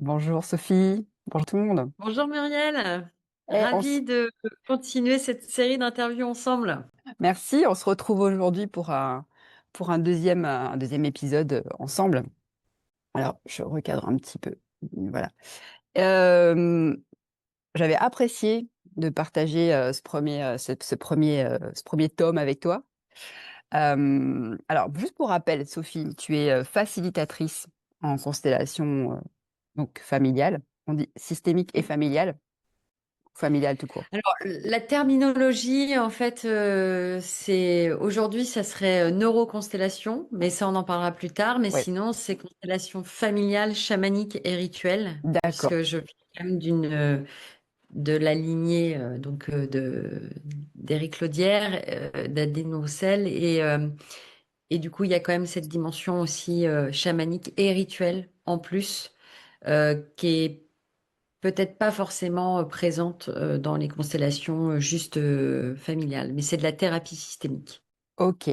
Bonjour Sophie, bonjour tout le monde. Bonjour Muriel, Eh, on s- ravie de continuer cette série d'interviews ensemble. Merci, on se retrouve aujourd'hui pour un deuxième épisode ensemble. Alors, je recadre un petit peu. Voilà. Euh, J'avais apprécié de partager ce premier tome avec toi. Alors, juste pour rappel, Sophie, tu es facilitatrice en constellation donc familiale. On dit systémique et familiale, familiale tout court. Alors, la terminologie, en fait, c'est aujourd'hui, ça serait neuroconstellation, mais ça, on en parlera plus tard. Mais Oui, sinon, c'est constellation familiale, chamanique et rituelle, d'accord. puisque je viens quand même de la lignée d'Éric Laudière, d'Adèle Roussel, et du coup, il y a quand même cette dimension aussi chamanique et rituelle en plus, qui est peut-être pas forcément présente dans les constellations juste familiales, mais c'est de la thérapie systémique. Ok.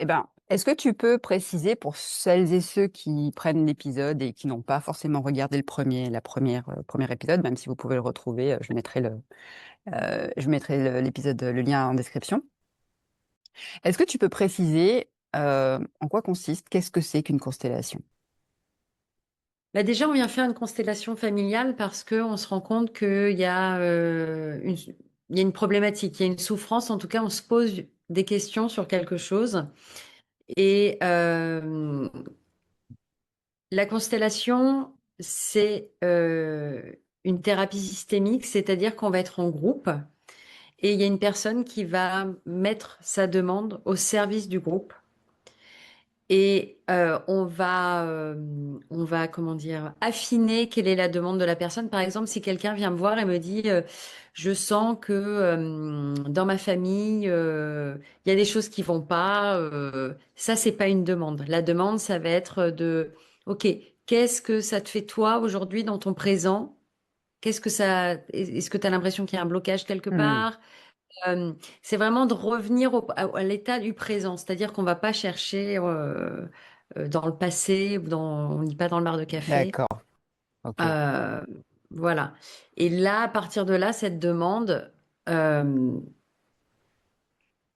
Eh ben, est-ce que tu peux préciser pour celles et ceux qui prennent l'épisode et qui n'ont pas forcément regardé premier épisode, même si vous pouvez le retrouver, je mettrai l'épisode, le lien en description. Est-ce que tu peux préciser en quoi consiste, qu'est-ce que c'est qu'une constellation? Bah déjà, on vient faire une constellation familiale parce que on se rend compte qu'il y a il y a une problématique, il y a une souffrance. En tout cas, on se pose des questions sur quelque chose. Et la constellation, c'est une thérapie systémique, c'est-à-dire qu'on va être en groupe et il y a une personne qui va mettre sa demande au service du groupe. Et on va, comment dire, affiner quelle est la demande de la personne. Par exemple, si quelqu'un vient me voir et me dit, je sens que dans ma famille, il y a des choses qui vont pas. Ça, c'est pas une demande. La demande, ça va être OK, qu'est-ce que ça te fait toi aujourd'hui dans ton présent? Est-ce que tu as l'impression qu'il y a un blocage quelque Hmm, part? C'est vraiment de revenir à l'état du présent, c'est-à-dire qu'on va pas chercher dans le passé ou on n'est pas dans le bar de café. d'accord, ok. Euh, voilà. Et là, à partir de là, cette demande, euh,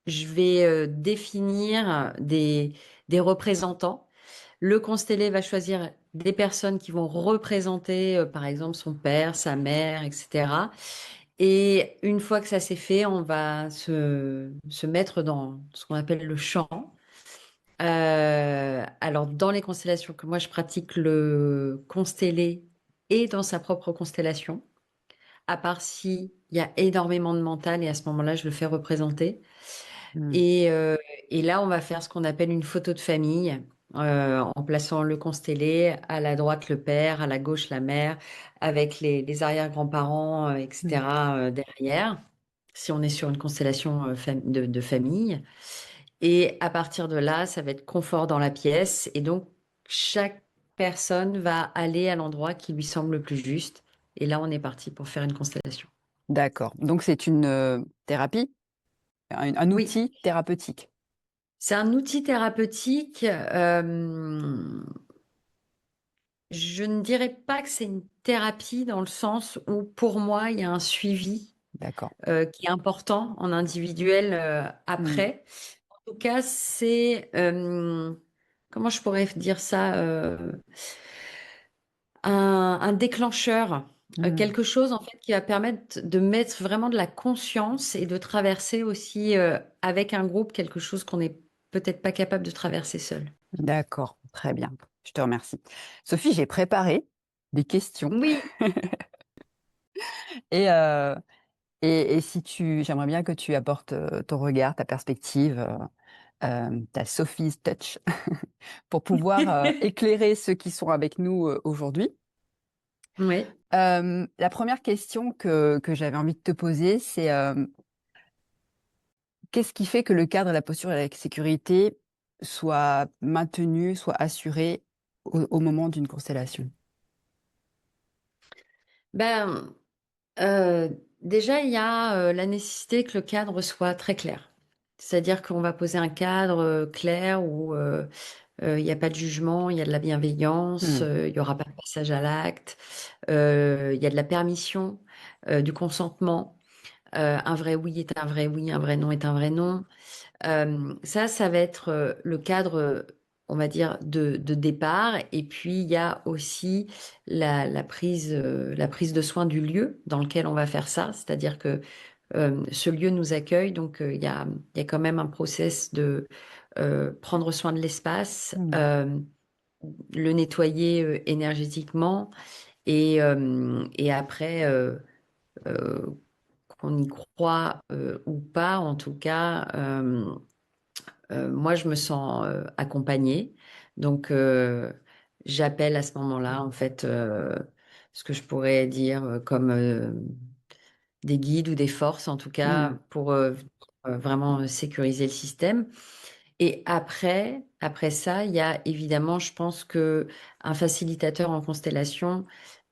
je vais définir des représentants. Le constellé va choisir des personnes qui vont représenter, par exemple, son père, sa mère, etc. Et une fois que ça s'est fait, on va se mettre dans ce qu'on appelle le champ. Alors, dans les constellations que moi je pratique, le constellé est dans sa propre constellation, à part si il y a énormément de mental et à ce moment-là, je le fais représenter. Hmm, Et, euh, et là, on va faire ce qu'on appelle une photo de famille, en plaçant le constellé à la droite le père, à la gauche la mère, avec les arrière-grands-parents, hmm. etc. Derrière, si on est sur une constellation de famille. Et à partir de là, ça va être confort dans la pièce. Et donc, chaque personne va aller à l'endroit qui lui semble le plus juste. Et là, on est parti pour faire une constellation. D'accord. Donc c'est une thérapie, un Oui, outil thérapeutique. c'est un outil thérapeutique. Je ne dirais pas que c'est une thérapie dans le sens où, pour moi, il y a un suivi D'accord. qui est important en individuel Hmm, après. En tout cas, c'est, comment je pourrais dire ça, un déclencheur, hmm. quelque chose en fait qui va permettre de mettre vraiment de la conscience et de traverser aussi avec un groupe quelque chose qu'on n'est peut-être pas capable de traverser seul. D'accord, très bien. Je te remercie. Sophie, j'ai préparé des questions Oui, et, et si j'aimerais bien que tu apportes ton regard, ta perspective, ta Sophie's Touch pour pouvoir éclairer ceux qui sont avec nous aujourd'hui. oui. La première question que j'avais envie de te poser, c'est qu'est-ce qui fait que le cadre, la posture et la sécurité soient maintenus, soient assurés au moment d'une constellation? Ben, Euh, déjà, il y a la nécessité que le cadre soit très clair. C'est-à-dire qu'on va poser un cadre clair où Il n'y a pas de jugement, il y a de la bienveillance, Mmh. il n'y aura pas de passage à l'acte, il y a de la permission, du consentement. Un vrai oui est un vrai oui, un vrai non est un vrai non. Ça va être le cadre, on va dire, de départ. Et puis, il y a aussi la prise de soin du lieu dans lequel on va faire ça. C'est-à-dire que ce lieu nous accueille, donc il y a quand même un process de prendre soin de l'espace, Mmh. le nettoyer énergétiquement et après, euh, qu'on y croit ou pas, en tout cas, moi, je me sens accompagnée. Donc, j'appelle à ce moment-là, en fait, ce que je pourrais dire comme des guides ou des forces, en tout Mmh. cas, pour vraiment sécuriser le système. Et après ça, il y a évidemment, je pense que un facilitateur en constellation,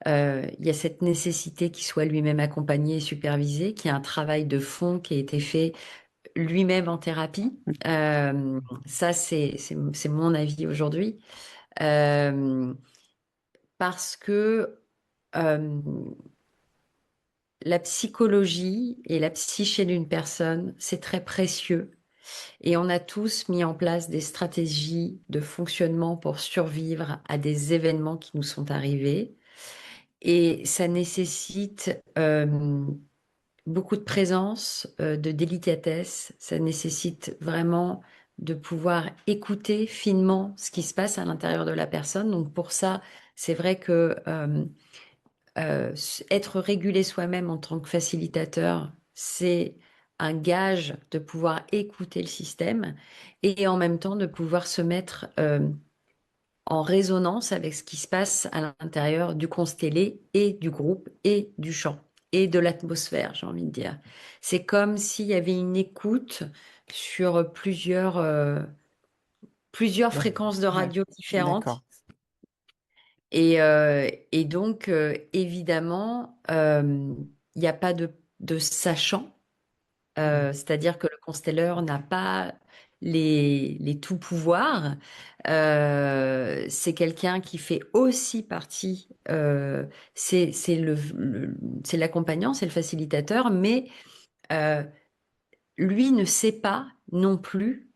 il y a cette nécessité qu'il soit lui-même accompagné et supervisé, qu'il y ait un travail de fond qui a été fait lui-même en thérapie. Ça, c'est mon avis aujourd'hui. Euh, Parce que euh, la psychologie et la psyché d'une personne, c'est très précieux. Et on a tous mis en place des stratégies de fonctionnement pour survivre à des événements qui nous sont arrivés. Et ça nécessite beaucoup de présence, de délicatesse. Ça nécessite vraiment de pouvoir écouter finement ce qui se passe à l'intérieur de la personne. Donc pour ça, c'est vrai que être régulé soi-même en tant que facilitateur, c'est un gage de pouvoir écouter le système et en même temps de pouvoir se mettre en résonance avec ce qui se passe à l'intérieur du constellé et du groupe et du champ et de l'atmosphère, j'ai envie de dire. C'est comme s'il y avait une écoute sur plusieurs Ouais. fréquences de Ouais. radio différentes. D'accord. Et donc, évidemment, il n'y a pas de sachant. Mmh. C'est-à-dire que le constelleur n'a pas les tout pouvoirs. C'est quelqu'un qui fait aussi partie, c'est l'accompagnant, c'est le facilitateur, mais euh, lui ne sait pas non plus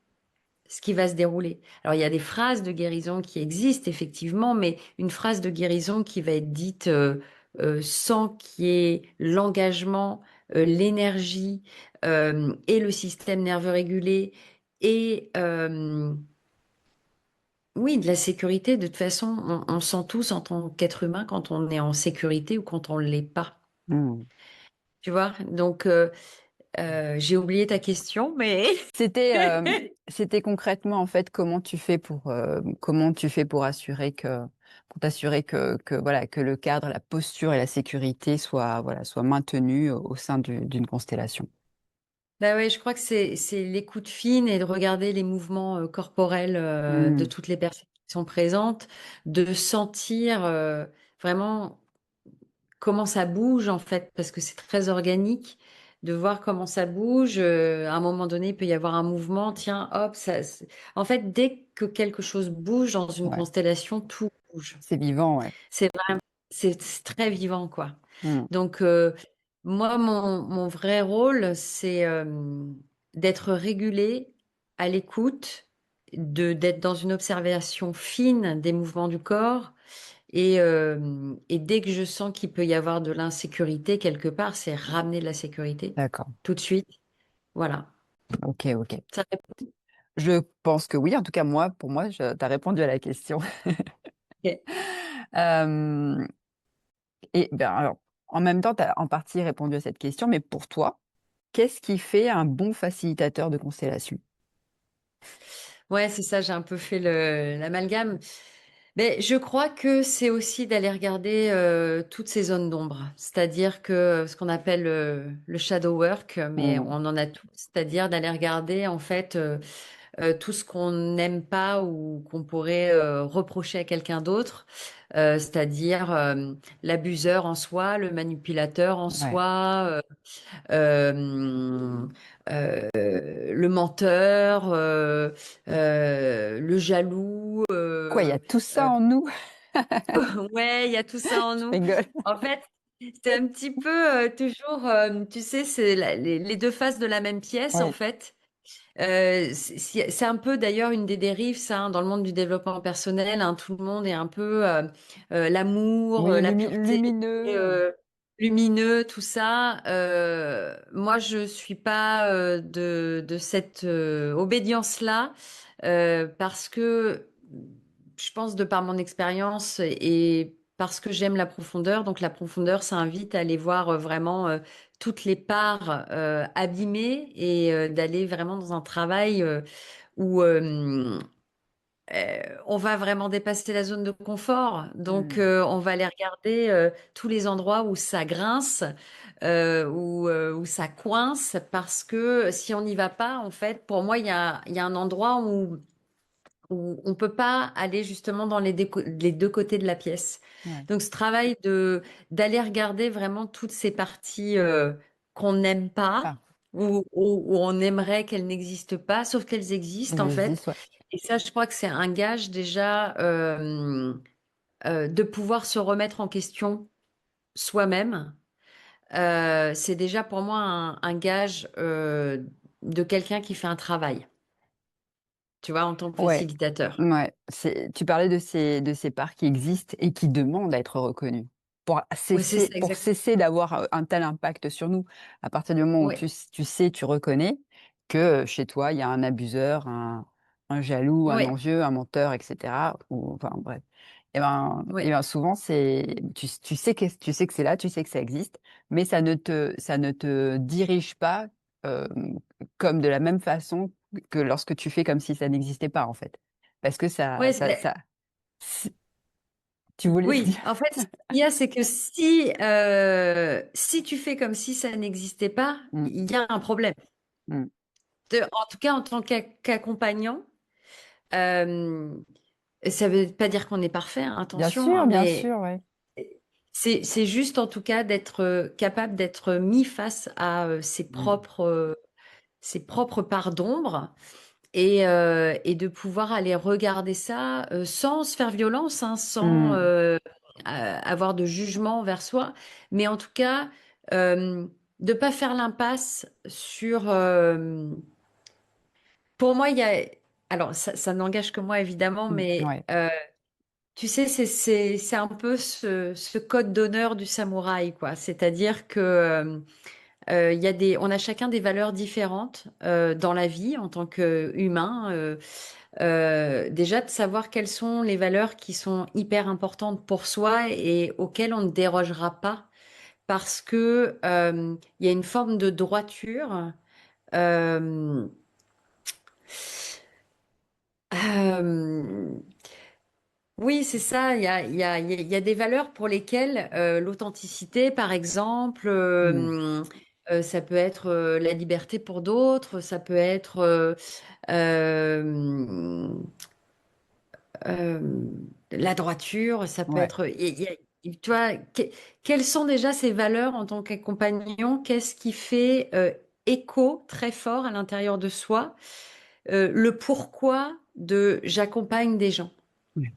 ce qui va se dérouler. Alors, il y a des phrases de guérison qui existent, effectivement, mais une phrase de guérison qui va être dite sans qu'il y ait l'engagement, l'énergie et le système nerveux régulé et oui, de la sécurité. De toute façon, on sent tous en tant qu'être humain quand on est en sécurité ou quand on ne l'est pas. Mmh. Tu vois? Donc, j'ai oublié ta question, mais... C'était, c'était concrètement en fait comment tu fais pour t'assurer que voilà que le cadre, la posture et la sécurité soient maintenus au sein d'une constellation. Bah ouais, je crois que c'est l'écoute fine et de regarder les mouvements corporels de Mmh. toutes les personnes qui sont présentes, de sentir vraiment comment ça bouge en fait, parce que c'est très organique, de voir comment ça bouge. À un moment donné, il peut y avoir un mouvement, tiens, hop, en fait, dès que quelque chose bouge dans une Ouais, constellation, tout bouge. c'est vivant, ouais. C'est vraiment, c'est très vivant, quoi. Mmh. Donc, moi, mon vrai rôle, c'est d'être régulé, à l'écoute, d'être dans une observation fine des mouvements du corps. Et dès que je sens qu'il peut y avoir de l'insécurité quelque part, c'est ramener de la sécurité D'accord. tout de suite. Voilà. Ok, ok. Ça Je pense que oui. En tout cas, pour moi, tu as répondu à la question. répond. Euh, et ben alors, en même temps, tu as en partie répondu à cette question, mais pour toi, qu'est-ce qui fait un bon facilitateur de constellation? Ouais, c'est ça, j'ai un peu fait l'amalgame. Mais je crois que c'est aussi d'aller regarder toutes ces zones d'ombre, c'est-à-dire que ce qu'on appelle le shadow work, mais Mmh. on en a tous, c'est-à-dire d'aller regarder en fait tout ce qu'on n'aime pas ou qu'on pourrait reprocher à quelqu'un d'autre, c'est-à-dire l'abuseur en soi, le manipulateur en Ouais. soi, euh, le menteur, le jaloux. Quoi, il y a tout ça en nous? Ouais, il y a tout ça en Je nous. rigole. En fait, c'est un petit peu toujours, tu sais, c'est les deux faces de la même pièce, en Ouais. fait. C'est un peu d'ailleurs une des dérives, ça, hein, dans le monde du développement personnel, hein, tout le monde est un peu l'amour, Oui, la pureté, lumineux. euh, lumineux, tout ça. Moi, je suis pas de cette obédience-là parce que je pense, de par mon expérience et parce que j'aime la profondeur. Donc, la profondeur, ça invite à aller voir vraiment toutes les parts abîmées et d'aller vraiment dans un travail où on va vraiment dépasser la zone de confort. Donc, Hmm. on va aller regarder tous les endroits où ça grince, où ça coince, parce que si on n'y va pas, en fait, pour moi, il y a un endroit où on peut pas aller justement dans les deux côtés de la pièce. Ouais. Donc, ce travail d'aller regarder vraiment toutes ces parties qu'on n'aime pas, Ah, où on aimerait qu'elles n'existent pas, sauf qu'elles existent elles en fait. existent, ouais. Et ça, je crois que c'est un gage déjà de pouvoir se remettre en question soi-même. C'est déjà pour moi un gage de quelqu'un qui fait un travail, tu vois, en tant que Ouais. facilitateur. Ouais. Tu parlais de ces parts qui existent et qui demandent à être reconnues. Oui, c'est ça, Pour exactement. cesser d'avoir un tel impact sur nous, à partir du moment où Oui, tu sais, tu reconnais que chez toi, il y a un abuseur, un jaloux, un oui, envieux, un menteur, etc. Ou, enfin, bref. Et oui. ben souvent, tu sais que c'est là, tu sais que ça existe, mais ça ne te dirige pas euh, comme de la même façon que lorsque tu fais comme si ça n'existait pas, en fait. Parce que Ouais, c'est- tu voulais oui, dire. en fait, ce qu'il y a, c'est que si tu fais comme si ça n'existait pas, Mm, il y a un problème. mm. En tout cas, en tant qu'accompagnant, euh, ça veut pas dire qu'on est parfait, hein, attention, hein, Bien mais sûr, ouais. c'est juste en tout cas d'être capable d'être mis face à Mm, ses propres parts d'ombre et de pouvoir aller regarder ça sans se faire violence, hein, sans mm, avoir de jugement envers soi, mais en tout cas euh, de pas faire l'impasse sur. Pour moi, il y a. Alors, ça n'engage que moi évidemment, mais ouais. tu sais, c'est un peu ce code d'honneur du samouraï, quoi. C'est-à-dire que il y a on a chacun des valeurs différentes dans la vie en tant qu'humain. Déjà de savoir quelles sont les valeurs qui sont hyper importantes pour soi et auxquelles on ne dérogera pas parce que il y a une forme de droiture. euh, euh, oui, c'est ça. Il y a des valeurs pour lesquelles l'authenticité, par exemple, Mm, ça peut être la liberté pour d'autres, ça peut être euh, euh, la droiture, ça peut ouais. être. Tu vois, quelles sont déjà ces valeurs en tant qu'accompagnant? Qu'est-ce qui fait écho très fort à l'intérieur de soi? Le pourquoi de j'accompagne des gens. Ouais.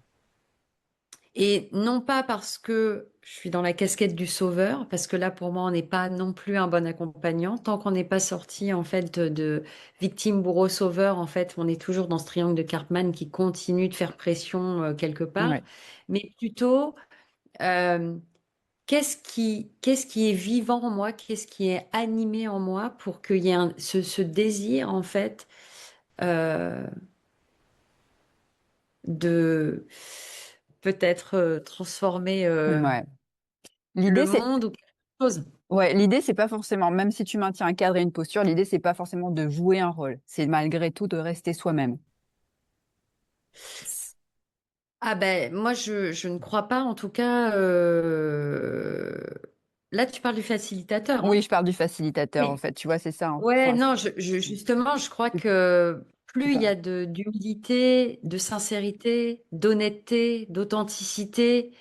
Et non pas parce que je suis dans la casquette du sauveur, parce que là, pour moi, on n'est pas non plus un bon accompagnant. Tant qu'on n'est pas sorti, en fait, de victime, bourreau, sauveur, en fait, on est toujours dans ce triangle de Cartman qui continue de faire pression quelque part. Ouais. Mais plutôt, euh, qu'est-ce qui est vivant en moi? Qu'est-ce qui est animé en moi pour qu'il y ait ce désir, en fait, euh, de peut-être transformer Ouais. le L'idée, c'est, monde ou quelque chose. ouais, l'idée, c'est pas forcément, même si tu maintiens un cadre et une posture, l'idée, c'est pas forcément de jouer un rôle. C'est malgré tout de rester soi-même. Ah ben moi je ne crois pas en tout cas là tu parles du facilitateur Oui, hein. je parle du facilitateur, en Oui. fait. Tu vois, c'est ça, hein. Ouais Enfin, non justement je crois que plus il y a d'humilité, de sincérité, d'honnêteté, d'authenticité,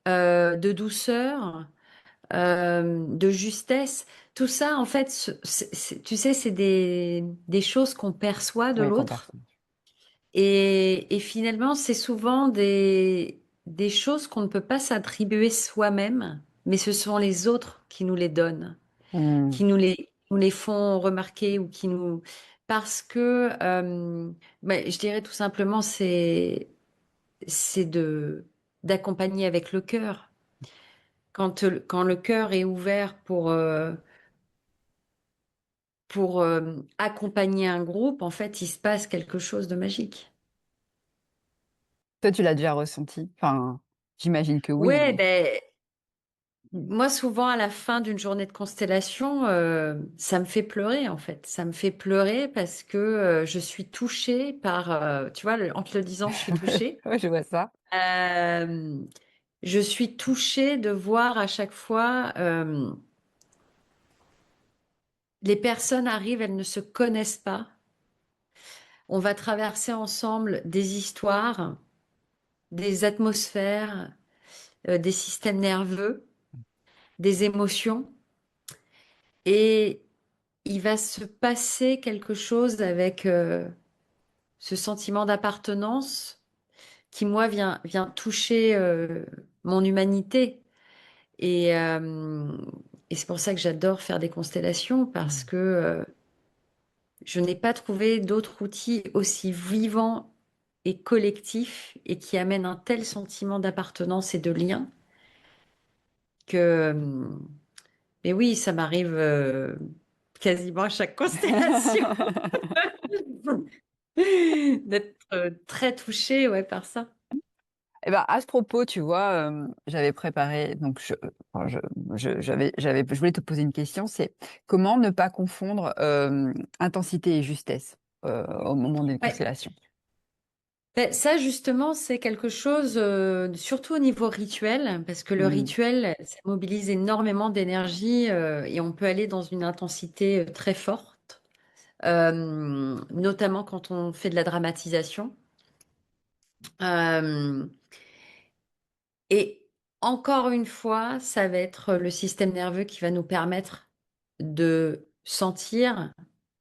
de douceur, de justesse. Tout ça, en fait, tu sais, c'est des choses qu'on perçoit de Oui, qu'on l'autre. personne. Et finalement, c'est souvent des choses qu'on ne peut pas s'attribuer soi-même, mais ce sont les autres qui nous les donnent, Hmm. qui nous les font remarquer ou qui nous... Parce que, je dirais tout simplement, c'est d'accompagner avec le cœur. Quand le cœur est ouvert pour accompagner un groupe, en fait, il se passe quelque chose de magique. Toi, tu l'as déjà ressenti? Enfin, j'imagine que oui, Ouais, mais ben, moi, souvent, à la fin d'une journée de constellation, ça me fait pleurer, en fait. Ça me fait pleurer parce que je suis touchée par, tu vois, en te le disant, je suis touchée. ouais, je vois ça. Euh, je suis touchée de voir à chaque fois, les personnes arrivent, elles ne se connaissent pas. On va traverser ensemble des histoires, des atmosphères, des systèmes nerveux, des émotions. Et il va se passer quelque chose avec ce sentiment d'appartenance qui, moi, vient toucher mon humanité. Et, euh, et c'est pour ça que j'adore faire des constellations parce Hmm. que je n'ai pas trouvé d'autres outils aussi vivants et collectifs et qui amènent un tel sentiment d'appartenance et de lien que... mais oui, ça m'arrive quasiment à chaque constellation. D'être très touchée, ouais, par ça. Eh ben, à ce propos, tu vois, j'avais préparé, donc enfin, je voulais te poser une question, c'est comment ne pas confondre intensité et justesse au moment d'une Ouais. constellation. Ben, ça, justement, c'est quelque chose, surtout au niveau rituel, parce que le Hmm. rituel, ça mobilise énormément d'énergie et on peut aller dans une intensité très forte, notamment quand on fait de la dramatisation. Euh, et encore une fois, ça va être le système nerveux qui va nous permettre de sentir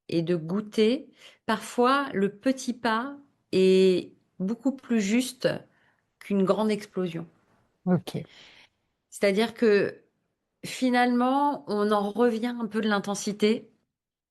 et de goûter. Parfois, le petit pas est beaucoup plus juste qu'une grande explosion. Ok. C'est-à-dire que finalement, on en revient un peu de l'intensité.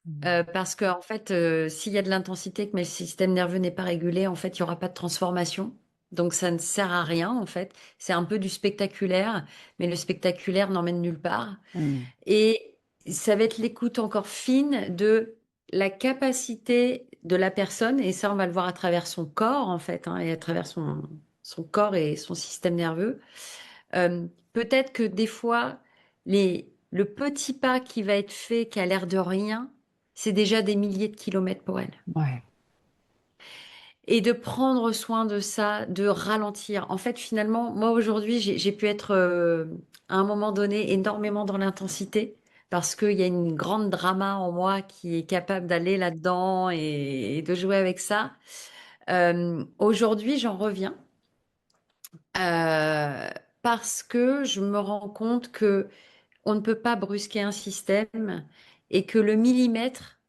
Hmm. Parce qu'en fait, s'il y a de l'intensité, mais le système nerveux n'est pas régulé, en fait, il n'y aura pas de transformation. Donc, ça ne sert à rien, en fait. C'est un peu du spectaculaire, mais le spectaculaire n'emmène nulle part. Hmm. Et ça va être l'écoute encore fine de la capacité de la personne, et ça, on va le voir à travers son corps, en fait, hein, et à travers son corps et son système nerveux. Peut-être que des fois, le petit pas qui va être fait, qui a l'air de rien, c'est déjà des milliers de kilomètres pour elle. Ouais. Et de prendre soin de ça, de ralentir. En fait, finalement, moi aujourd'hui, j'ai pu être à un moment donné énormément dans l'intensité parce qu'il y a une grande drama en moi qui est capable d'aller là-dedans et de jouer avec ça. Aujourd'hui, j'en reviens euh, parce que je me rends compte que on ne peut pas brusquer un système et que le millimètre,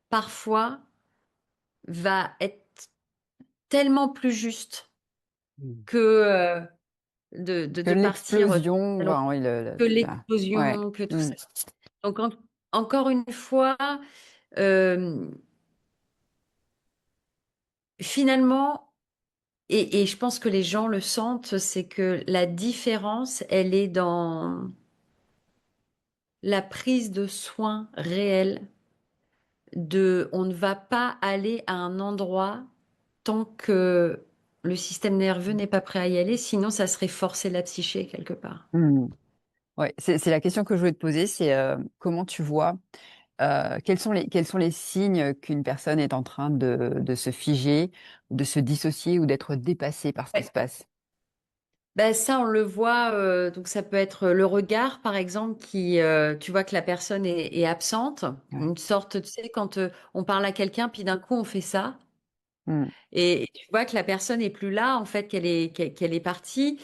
parfois, va être tellement plus juste Hmm. que Que de partir l'explosion, alors, enfin, oui, que ça. Ouais. l'explosion, que tout Hmm. ça. Donc, encore une fois, euh, finalement, et je pense que les gens le sentent, c'est que la différence, elle est dans la prise de soin réelle on ne va pas aller à un endroit tant que le système nerveux n'est pas prêt à y aller, sinon ça serait forcer la psyché quelque part. Hmm. Ouais, c'est la question que je voulais te poser, c'est comment tu vois, quels sont les signes qu'une personne est en train de se figer, de se dissocier ou d'être dépassée par ce qui se Ouais. passe. Ben ça, on le voit, donc ça peut être le regard, par exemple, qui, tu vois que la personne est absente, Ouais. une sorte, tu sais, quand on parle à quelqu'un, puis d'un coup on fait ça. Mmh. Et tu vois que la personne est plus là, en fait, qu'elle est partie.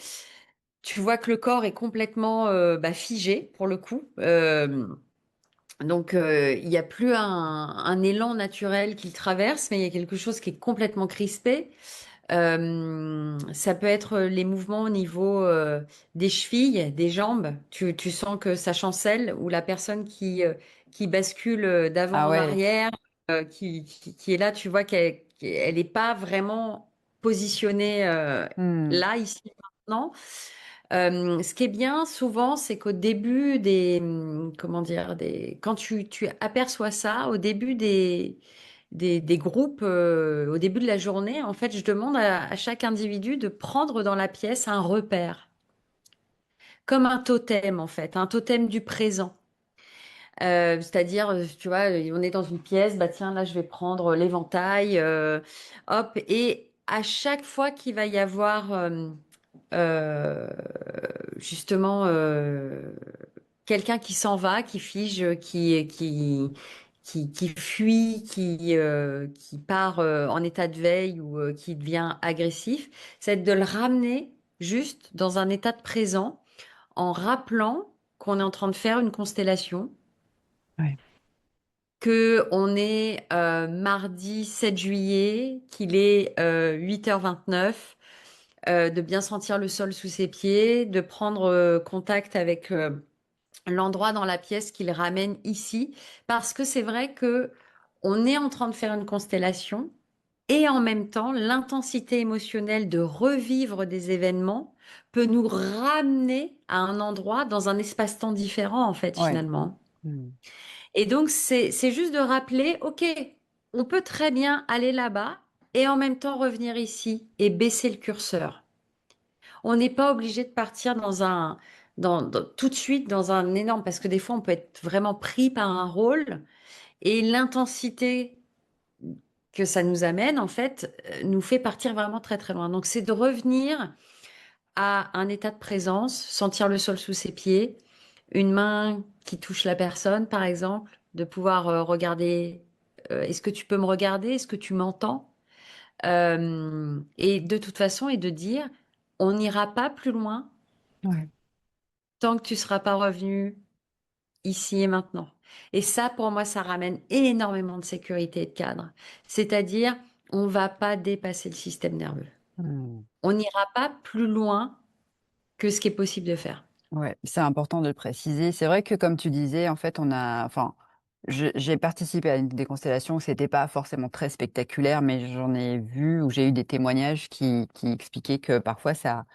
Tu vois que le corps est complètement figé pour le coup. Donc, il n'y a plus un élan naturel qu'il traverse, mais il y a quelque chose qui est complètement crispé. Ça peut être les mouvements au niveau des chevilles, des jambes. Tu sens que ça chancelle, ou la personne qui bascule d'avant Ah en ouais. arrière, qui est là, tu vois qu'elle n'est pas vraiment positionnée Mmh. là, ici, maintenant. Ce qui est bien souvent, c'est qu'au début comment dire, quand tu aperçois ça, au début des groupes, au début de la journée, en fait, je demande à chaque individu de prendre dans la pièce un repère, comme un totem, en fait, un totem du présent. C'est-à-dire, tu vois, on est dans une pièce, bah tiens, là, je vais prendre l'éventail, hop, et à chaque fois qu'il va y avoir euh, justement quelqu'un qui s'en va, qui fige, qui fuit, qui part en état de veille ou qui devient agressif, c'est de le ramener juste dans un état de présent en rappelant qu'on est en train de faire une constellation, Ouais. que on est mardi 7 juillet, qu'il est 8h29, de bien sentir le sol sous ses pieds, de prendre contact avec l'endroit dans la pièce qu'il ramène ici, parce que c'est vrai que on est en train de faire une constellation et en même temps, l'intensité émotionnelle de revivre des événements peut nous ramener à un endroit dans un espace-temps différent, en fait, Ouais. finalement. Mmh. Et donc, c'est juste de rappeler, OK, on peut très bien aller là-bas et en même temps revenir ici et baisser le curseur. On n'est pas obligé de partir tout de suite dans un énorme, parce que des fois, on peut être vraiment pris par un rôle et l'intensité que ça nous amène, en fait, nous fait partir vraiment très, très loin. Donc, c'est de revenir à un état de présence, sentir le sol sous ses pieds, une main qui touche la personne, par exemple, de pouvoir regarder, est-ce que tu peux me regarder? Est-ce que tu m'entends? Et de toute façon, et de dire, on n'ira pas plus loin Ouais. tant que tu seras pas revenu ici et maintenant. Et ça, pour moi, ça ramène énormément de sécurité et de cadre. C'est-à-dire, on va pas dépasser le système nerveux. Mmh. On n'ira pas plus loin que ce qui est possible de faire. Ouais, c'est important de le préciser. C'est vrai que comme tu disais, en fait, enfin, j'ai participé à une des constellations. C'était pas forcément très spectaculaire, mais j'en ai vu ou j'ai eu des témoignages qui expliquaient que parfois ça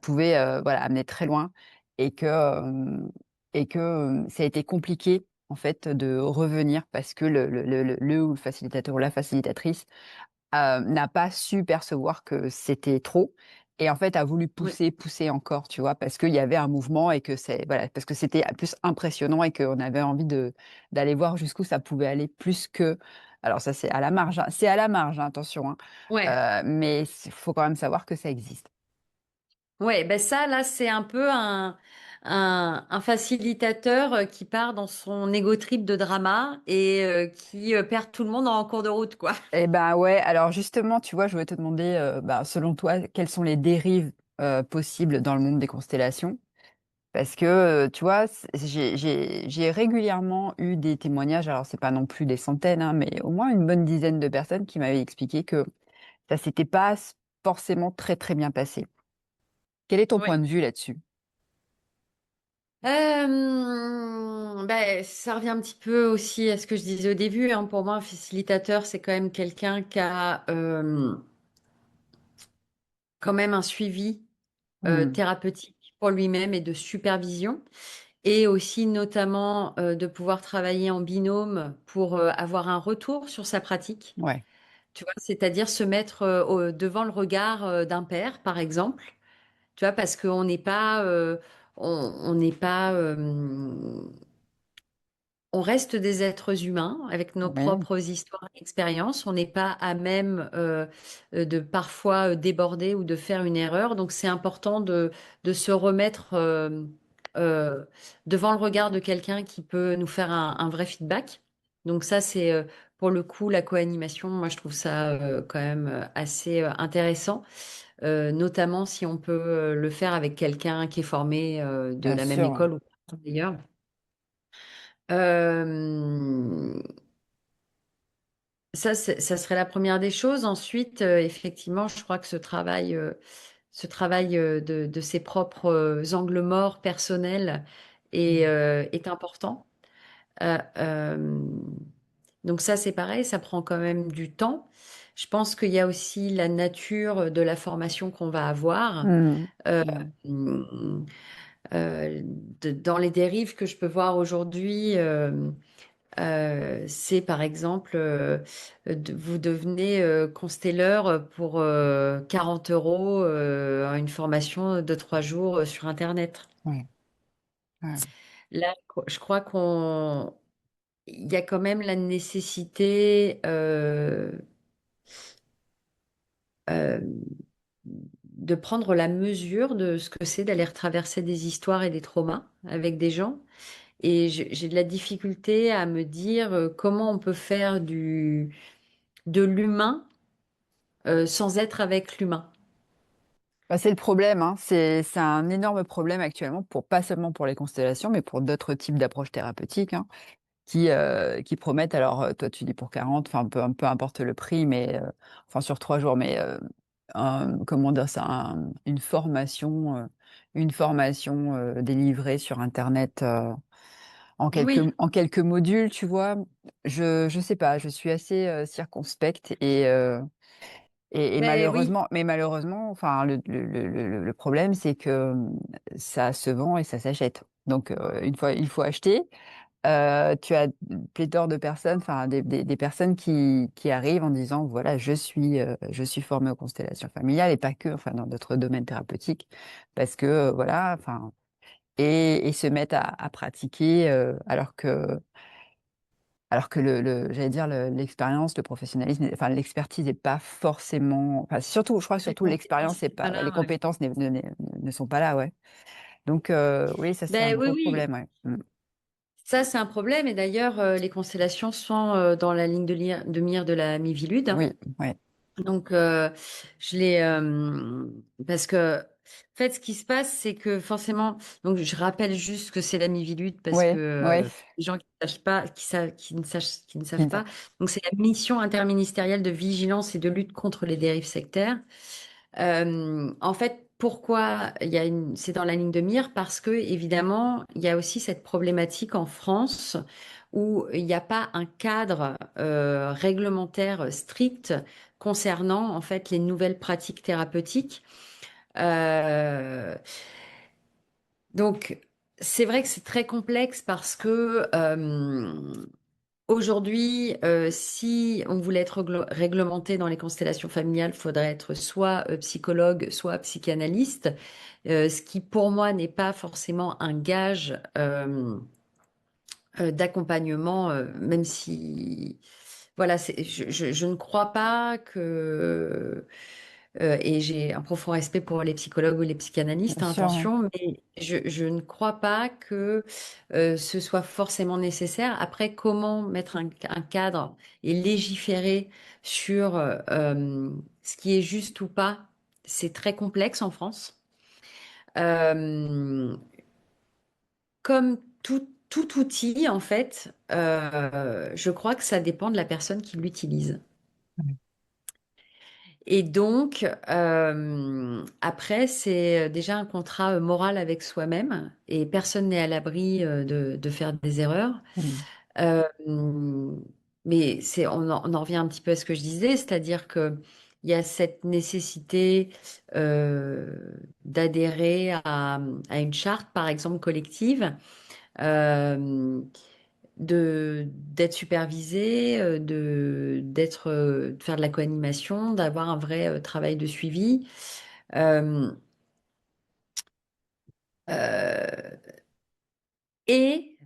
pouvait, voilà, amener très loin et que ça a été compliqué en fait de revenir parce que le ou le facilitateur ou la facilitatrice n'a pas su percevoir que c'était trop et en fait a voulu Oui. pousser, pousser encore, tu vois? Parce qu'il y avait un mouvement et que c'est voilà, parce que c'était plus impressionnant et qu'on avait envie de d'aller voir jusqu'où ça pouvait aller plus que alors ça, c'est à la marge, hein, c'est à la marge, hein, attention, hein, Ouais. mais il faut quand même savoir que ça existe. Ouais, ben ça, là, c'est un peu un facilitateur qui part dans son ego trip de drama et qui perd tout le monde en cours de route, quoi. Eh ben ouais, alors justement, tu vois, je voulais te demander, bah, selon toi, quelles sont les dérives, possibles dans le monde des constellations? Parce que, tu vois, j'ai régulièrement eu des témoignages, alors c'est pas non plus des centaines, hein, mais au moins une bonne dizaine de personnes qui m'avaient expliqué que ça s'était pas forcément très, très bien passé. Quel est ton Oui. point de vue là-dessus? Ben, ça revient un petit peu aussi à ce que je disais au début, hein. Pour moi, un facilitateur, c'est quand même quelqu'un qui a quand même un suivi Mmh, thérapeutique pour lui-même et de supervision. Et aussi notamment de pouvoir travailler en binôme pour avoir un retour sur sa pratique. ouais, Tu vois, c'est-à-dire se mettre devant le regard d'un père, par exemple. Tu vois, parce qu'on n'est pas, on n'est pas, on reste des êtres humains avec nos oui, propres histoires et expériences. On n'est pas à même de parfois déborder ou de faire une erreur. Donc c'est important de se remettre euh, devant le regard de quelqu'un qui peut nous faire un vrai feedback. Donc ça, c'est pour le coup, la co-animation, moi, je trouve ça quand même assez intéressant, notamment si on peut le faire avec quelqu'un qui est formé de bien la même sûr. école ou pas, d'ailleurs. Euh, ça serait la première des choses. Ensuite, effectivement, je crois que ce travail de ses propres angles morts personnels est important. Euh, euh, donc ça, c'est pareil, ça prend quand même du temps. Je pense qu'il y a aussi la nature de la formation qu'on va avoir. Mm. Euh, Ouais. dans les dérives que je peux voir aujourd'hui, c'est par exemple, vous devenez constelleur pour 40 euros une formation de 3 jours sur Internet. Ouais. Ouais. Là, je crois il y a quand même la nécessité euh, de prendre la mesure de ce que c'est d'aller retraverser des histoires et des traumas avec des gens. Et j'ai de la difficulté à me dire comment on peut faire de l'humain sans être avec l'humain. Bah, c'est le problème, hein. C'est un énorme problème actuellement, pas seulement pour les constellations, mais pour d'autres types d'approches thérapeutiques, hein, qui promettent, alors toi tu dis pour 40, enfin peu importe le prix, mais enfin sur 3 jours, mais comment dire ça, une formation délivrée sur Internet Oui, en quelques modules, tu vois. Je sais pas, je suis assez circonspecte et ben oui, malheureusement, enfin, le problème, c'est que ça se vend et ça s'achète. Donc, une fois, il faut acheter. Tu as pléthore de personnes, enfin, des personnes qui arrivent en disant, voilà, je suis formée aux constellations familiales et pas que, enfin, dans d'autres domaines thérapeutiques, parce que, voilà, enfin, et se mettent à pratiquer, alors que j'allais dire, l'expérience, le professionnalisme, enfin, l'expertise n'est pas forcément, enfin, surtout, je crois que les surtout l'expérience, compétences c'est sont pas pas, les là. Ouais. compétences ne sont pas là, ouais. Donc, oui, ça, c'est un Ben oui, gros oui. problème, ouais. Mm. Ça, c'est un problème. Et d'ailleurs, les constellations sont dans la ligne de mire de la Mivilude. Oui, ouais. Donc, je l'ai parce que en fait, ce qui se passe, c'est que forcément, donc je rappelle juste que c'est la Mivilude parce que Ouais, ouais. les gens qui ne sachent pas, qui ne savent Kinza. pas. Donc, c'est la mission interministérielle de vigilance et de lutte contre les dérives sectaires. En fait, pourquoi c'est dans la ligne de mire? Parce que, évidemment, il y a aussi cette problématique en France où il n'y a pas un cadre réglementaire strict concernant, en fait, les nouvelles pratiques thérapeutiques. Euh, donc, c'est vrai que c'est très complexe parce que aujourd'hui, si on voulait être réglementé dans les constellations familiales, il faudrait être soit psychologue, soit psychanalyste, ce qui pour moi n'est pas forcément un gage d'accompagnement, même si, voilà, je ne crois pas que, et j'ai un profond respect pour les psychologues ou les psychanalystes, Bien hein, sûr, ouais. attention, mais je ne crois pas que ce soit forcément nécessaire. Après, comment mettre un cadre et légiférer sur ce qui est juste ou pas, c'est très complexe en France. Euh, Comme tout outil, en fait, je crois que ça dépend de la personne qui l'utilise. Ouais. Et donc, après, c'est déjà un contrat moral avec soi-même et personne n'est à l'abri de faire des erreurs. Mm. Euh, mais on en revient un petit peu à ce que je disais, c'est-à-dire que il y a cette nécessité euh, d'adhérer à une charte, par exemple, collective, euh, d'être supervisé, de faire de la co-animation, d'avoir un vrai travail de suivi. Euh, euh, et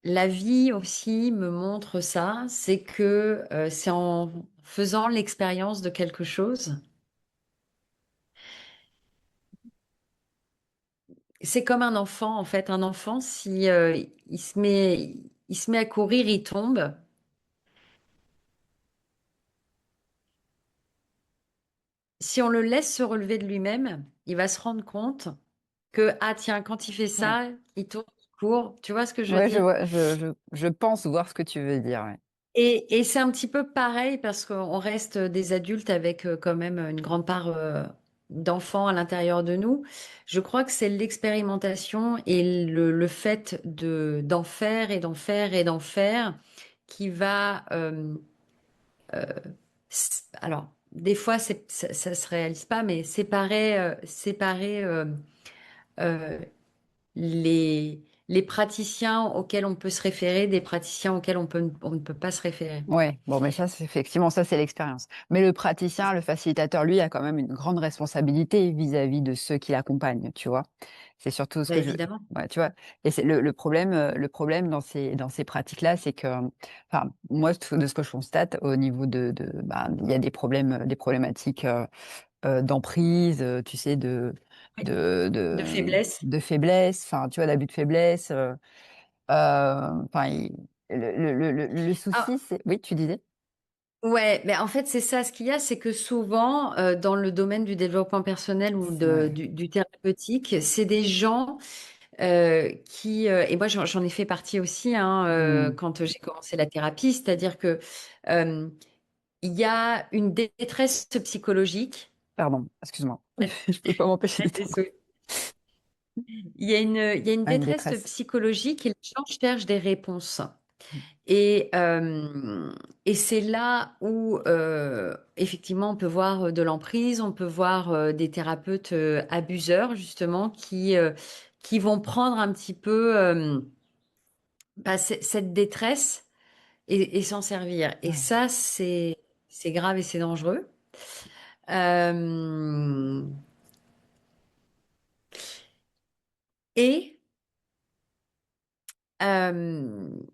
la vie aussi me montre ça, c'est que c'est en faisant l'expérience de quelque chose. C'est comme un enfant, en fait. Un enfant, si il se met à courir, il tombe. si on le laisse se relever de lui-même, il va se rendre compte que, ah tiens, quand il fait Ouais. ça, il tourne, il court. Tu vois ce que je veux Ouais, je dire? vois, je pense voir ce que tu veux dire. Ouais. Et c'est un petit peu pareil parce qu'on reste des adultes avec quand même une grande part d'enfants à l'intérieur de nous. Je crois que c'est l'expérimentation et le fait d'en faire et d'en faire et d'en faire qui va alors des fois ça se réalise pas, mais séparer euh, les praticiens auxquels on peut se référer des praticiens auxquels on ne peut pas se référer. Ouais, bon, mais ça, c'est effectivement, ça, c'est l'expérience. Mais le praticien, le facilitateur, lui, a quand même une grande responsabilité vis-à-vis de ceux qui l'accompagnent, tu vois. C'est surtout ce Bah, que je, évidemment. ouais, tu vois. Et c'est le problème dans ces pratiques-là, c'est que, enfin, moi, de ce que je constate au niveau bah, il y a des problématiques d'emprise, tu sais, Oui. De faiblesse. de faiblesse, enfin, tu vois, d'abus de faiblesse. Enfin, le Ah, souci, c'est, oui, tu disais. ouais, mais en fait, c'est ça. Ce qu'il y a, c'est que souvent, dans le domaine du développement personnel ou Ouais. du thérapeutique, c'est des gens et moi j'en ai fait partie aussi hein, Hmm. quand j'ai commencé la thérapie, c'est-à-dire que euh, il y a une détresse psychologique. Pardon, excuse-moi. Je peux pas m'empêcher de t'en Désolée. Il y a une Ah, une détresse détresse. psychologique et les gens cherchent des réponses. Et, euh, et c'est là où, effectivement, on peut voir de l'emprise, on peut voir des thérapeutes abuseurs, justement, qui vont prendre un petit peu bah, cette détresse et s'en servir. Et Ouais. ça, c'est grave et c'est dangereux. Euh, et euh,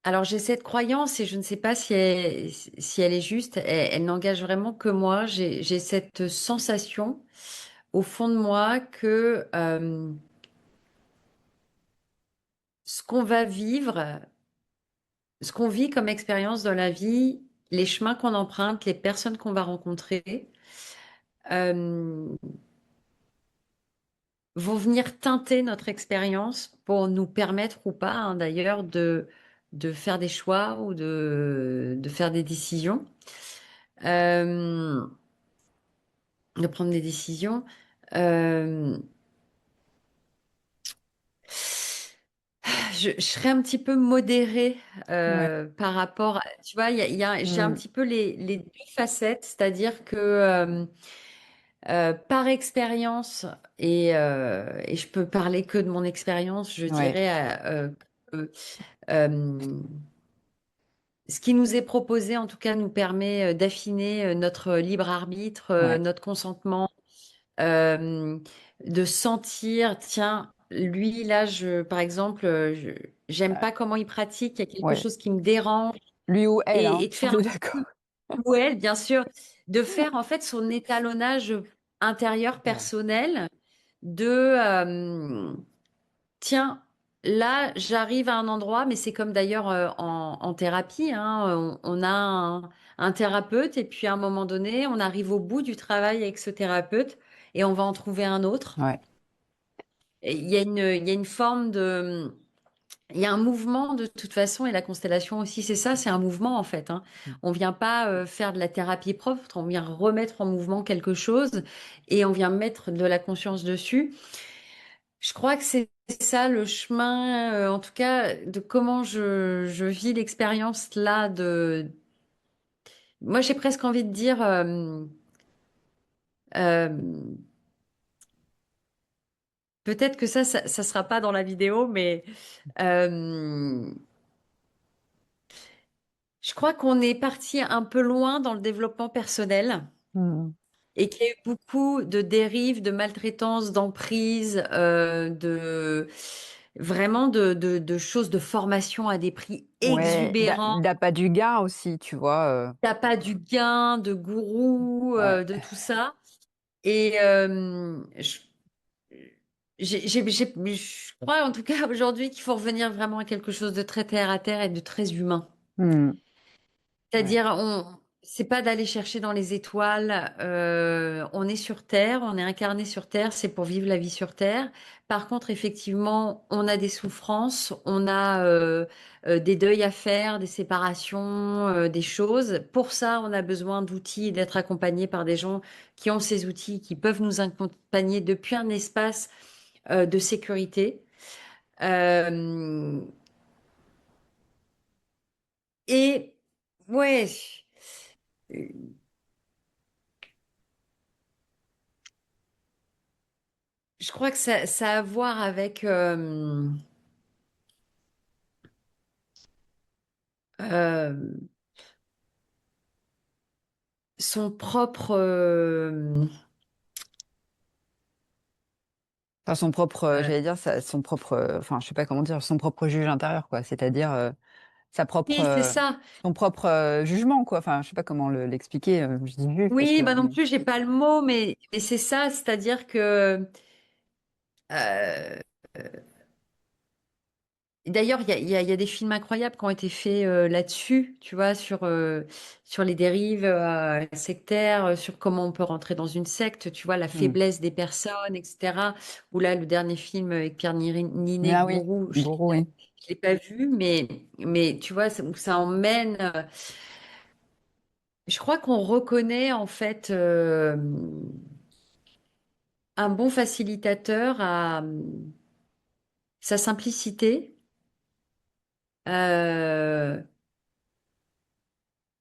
alors, j'ai cette croyance et je ne sais pas si elle est juste. Elle n'engage vraiment que moi. J'ai cette sensation au fond de moi que ce qu'on va vivre, ce qu'on vit comme expérience dans la vie, les chemins qu'on emprunte, les personnes qu'on va rencontrer, euh, vont venir teinter notre expérience pour nous permettre ou pas, hein, d'ailleurs, de faire des choix ou de faire des décisions, de prendre des décisions. Euh, je serais un petit peu modérée Ouais. par rapport à, tu vois, j'ai un Hmm. petit peu les deux facettes, c'est-à-dire que par expérience, et je peux parler que de mon expérience, je Ouais. dirais que euh, ce qui nous est proposé, en tout cas, nous permet d'affiner notre libre arbitre, Ouais. notre consentement, euh, de sentir, tiens, lui, là, par exemple, j'aime Euh, pas comment il pratique, il y a quelque ouais. chose qui me dérange, Lui ou elle, et hein. de On faire est un d'accord. ou elle, bien sûr, de faire en fait son étalonnage intérieur Ouais. personnel de tiens, là, j'arrive à un endroit, mais c'est comme d'ailleurs en thérapie, hein, on a un thérapeute et puis à un moment donné, on arrive au bout du travail avec ce thérapeute et on va en trouver un autre. Ouais. Et il y a une forme il y a un mouvement de toute façon et la constellation aussi, c'est ça, c'est un mouvement en fait, hein. On vient pas faire de la thérapie propre, on vient remettre en mouvement quelque chose et on vient mettre de la conscience dessus. Je crois que c'est ça le chemin, en tout cas, de comment je vis l'expérience là de. Moi, j'ai presque envie de dire, euh, peut-être que ça sera pas dans la vidéo, mais euh, je crois qu'on est parti un peu loin dans le développement personnel Hmm. et qu'il y a eu beaucoup de dérives, de maltraitance, d'emprise, de vraiment de choses de formation à des prix Ouais. exubérants. D'appât du gain aussi, tu vois. T'as pas du gain, de gourou, Ouais. de tout ça. Et je crois en tout cas aujourd'hui qu'il faut revenir vraiment à quelque chose de très terre à terre et de très humain. Hmm. Ouais. C'est-à-dire, c'est pas d'aller chercher dans les étoiles. On est sur Terre, on est incarné sur Terre, c'est pour vivre la vie sur Terre. Par contre, effectivement, on a des souffrances, on a des deuils à faire, des séparations, des choses. Pour ça, on a besoin d'outils et d'être accompagné par des gens qui ont ces outils, qui peuvent nous accompagner depuis un espace de sécurité. Euh, et ouais. Je crois que ça a à voir avec euh, son propre. Enfin, son propre, Euh, j'allais dire, son propre, enfin, je sais pas comment dire, son propre juge intérieur, quoi. C'est-à-dire sa propre, oui, c'est ça. son propre jugement, quoi. Enfin, je sais pas comment l'expliquer. Je dis juge parce Oui, que, bah non plus, j'ai pas le mot, mais c'est ça, c'est-à-dire que. euh, D'ailleurs, il y a des films incroyables qui ont été faits là-dessus, tu vois, sur les dérives sectaires, sur comment on peut rentrer dans une secte, tu vois, la hmm. faiblesse des personnes, etc. Ou là, le dernier film avec Pierre Mais Ninet, ah oui, Gourou, Guru, oui. je l'ai pas vu, mais tu vois, ça emmène. Je crois qu'on reconnaît en fait un bon facilitateur à sa simplicité, euh,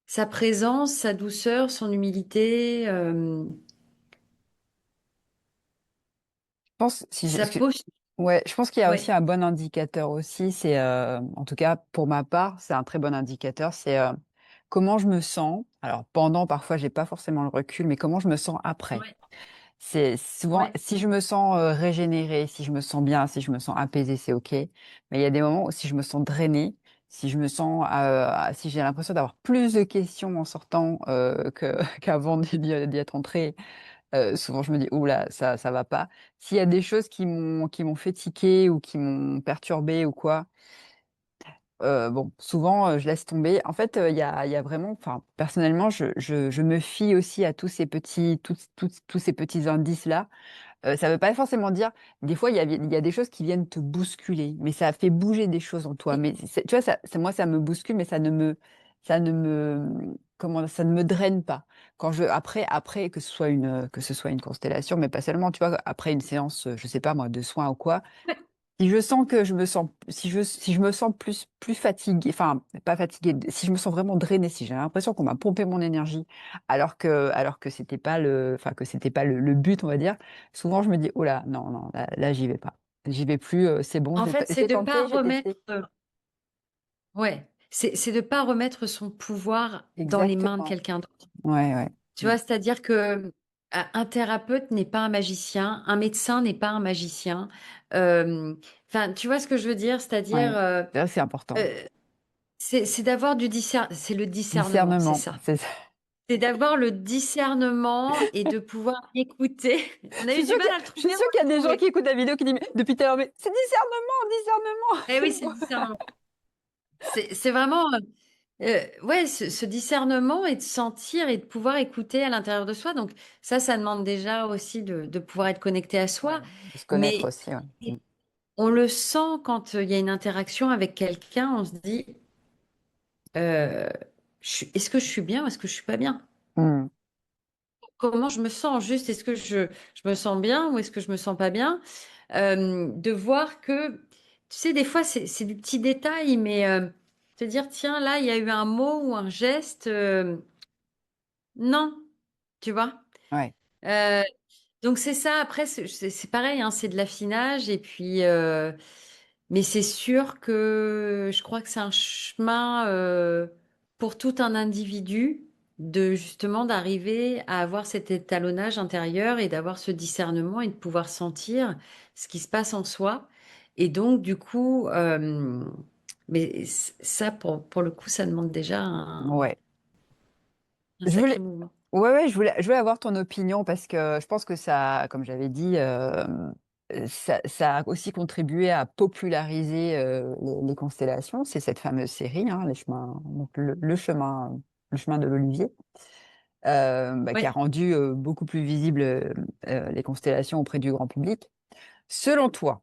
sa présence, sa douceur, son humilité, Je pense, si sa posture. ouais, je pense qu'il y a aussi Ouais, un bon indicateur aussi. C'est, en tout cas, pour ma part, c'est un très bon indicateur. C'est comment je me sens. Alors, pendant, parfois, j'ai pas forcément le recul, mais comment je me sens après. ouais, C'est souvent, ouais. si je me sens régénérée, si je me sens bien, si je me sens apaisée, c'est OK. Mais il y a des moments où si je me sens drainée, si je me sens, si j'ai l'impression d'avoir plus de questions en sortant qu'avant d'y être entrée, souvent je me dis, oula, ça va pas. S'il y a des choses qui m'ont fait tiquer ou qui m'ont perturbée ou quoi, bon, souvent, je laisse tomber. En fait, il y a vraiment, enfin, personnellement, je me fie aussi à tous ces petits indices-là. Ça veut pas forcément dire, des fois, il y a des choses qui viennent te bousculer, mais ça fait bouger des choses en toi. Mais tu vois, moi, ça me bouscule, mais ça ne me draine pas. Après, que ce soit une constellation, mais pas seulement, tu vois, après une séance, je sais pas moi, de soins ou quoi, si je sens que si je me sens plus fatiguée, enfin, pas fatiguée, si je me sens vraiment drainée, si j'ai l'impression qu'on m'a pompé mon énergie, alors que c'était pas le but, on va dire, souvent je me dis, oh là, non, non, là, j'y vais pas. J'y vais plus, c'est bon, En j'ai fait, c'est j'ai de pas tenté, j'ai remettre. testé. Ouais, c'est de pas remettre son pouvoir dans les mains de Exactement. quelqu'un d'autre. Ouais, ouais. Tu vois, c'est-à-dire que un thérapeute n'est pas un magicien, un médecin n'est pas un magicien. Enfin, tu vois ce que je veux dire? C'est-à-dire, Ouais. C'est important. euh, c'est d'avoir du discernement. C'est le discernement, c'est Discernement, ça. c'est ça. C'est d'avoir le discernement et de pouvoir écouter. On Je a eu suis du sûre mal qu'il y a, à le je suis trouver, sûre on qu'il y l'a a des gens qui trouvé. écoutent la vidéo qui disent, mais depuis tout à l'heure, mais c'est discernement, discernement. Eh oui, C'est c'est le bon. discernement. C'est vraiment, ouais, ce discernement et de sentir et de pouvoir écouter à l'intérieur de soi. Donc ça demande déjà aussi de pouvoir être connecté à soi. Ouais, de se connaître Mais aussi, ouais. on le sent quand il y a une interaction avec quelqu'un, on se dit, euh, est-ce que je suis bien ou est-ce que je suis pas bien? Mm. Comment je me sens juste? Est-ce que je me sens bien ou est-ce que je me sens pas bien? De voir que, tu sais, des fois, c'est du petit détail, mais te dire, tiens, là, il y a eu un mot ou un geste, non, tu vois? Ouais. Euh, donc c'est ça, après, c'est pareil, hein, c'est de l'affinage, et puis, mais c'est sûr que je crois que c'est un chemin pour tout un individu de justement d'arriver à avoir cet étalonnage intérieur et d'avoir ce discernement et de pouvoir sentir ce qui se passe en soi. Et donc, du coup, mais ça, pour le coup, ça demande déjà Ouais. un Je sacré voulais, mouvement. ouais, ouais, je voulais avoir ton opinion parce que je pense que ça, comme j'avais dit, ça a aussi contribué à populariser les constellations. C'est cette fameuse série, hein, les chemins, donc le chemin. Le chemin de l'Olivier, bah, qui a Oui. rendu beaucoup plus visibles les constellations auprès du grand public. Selon toi,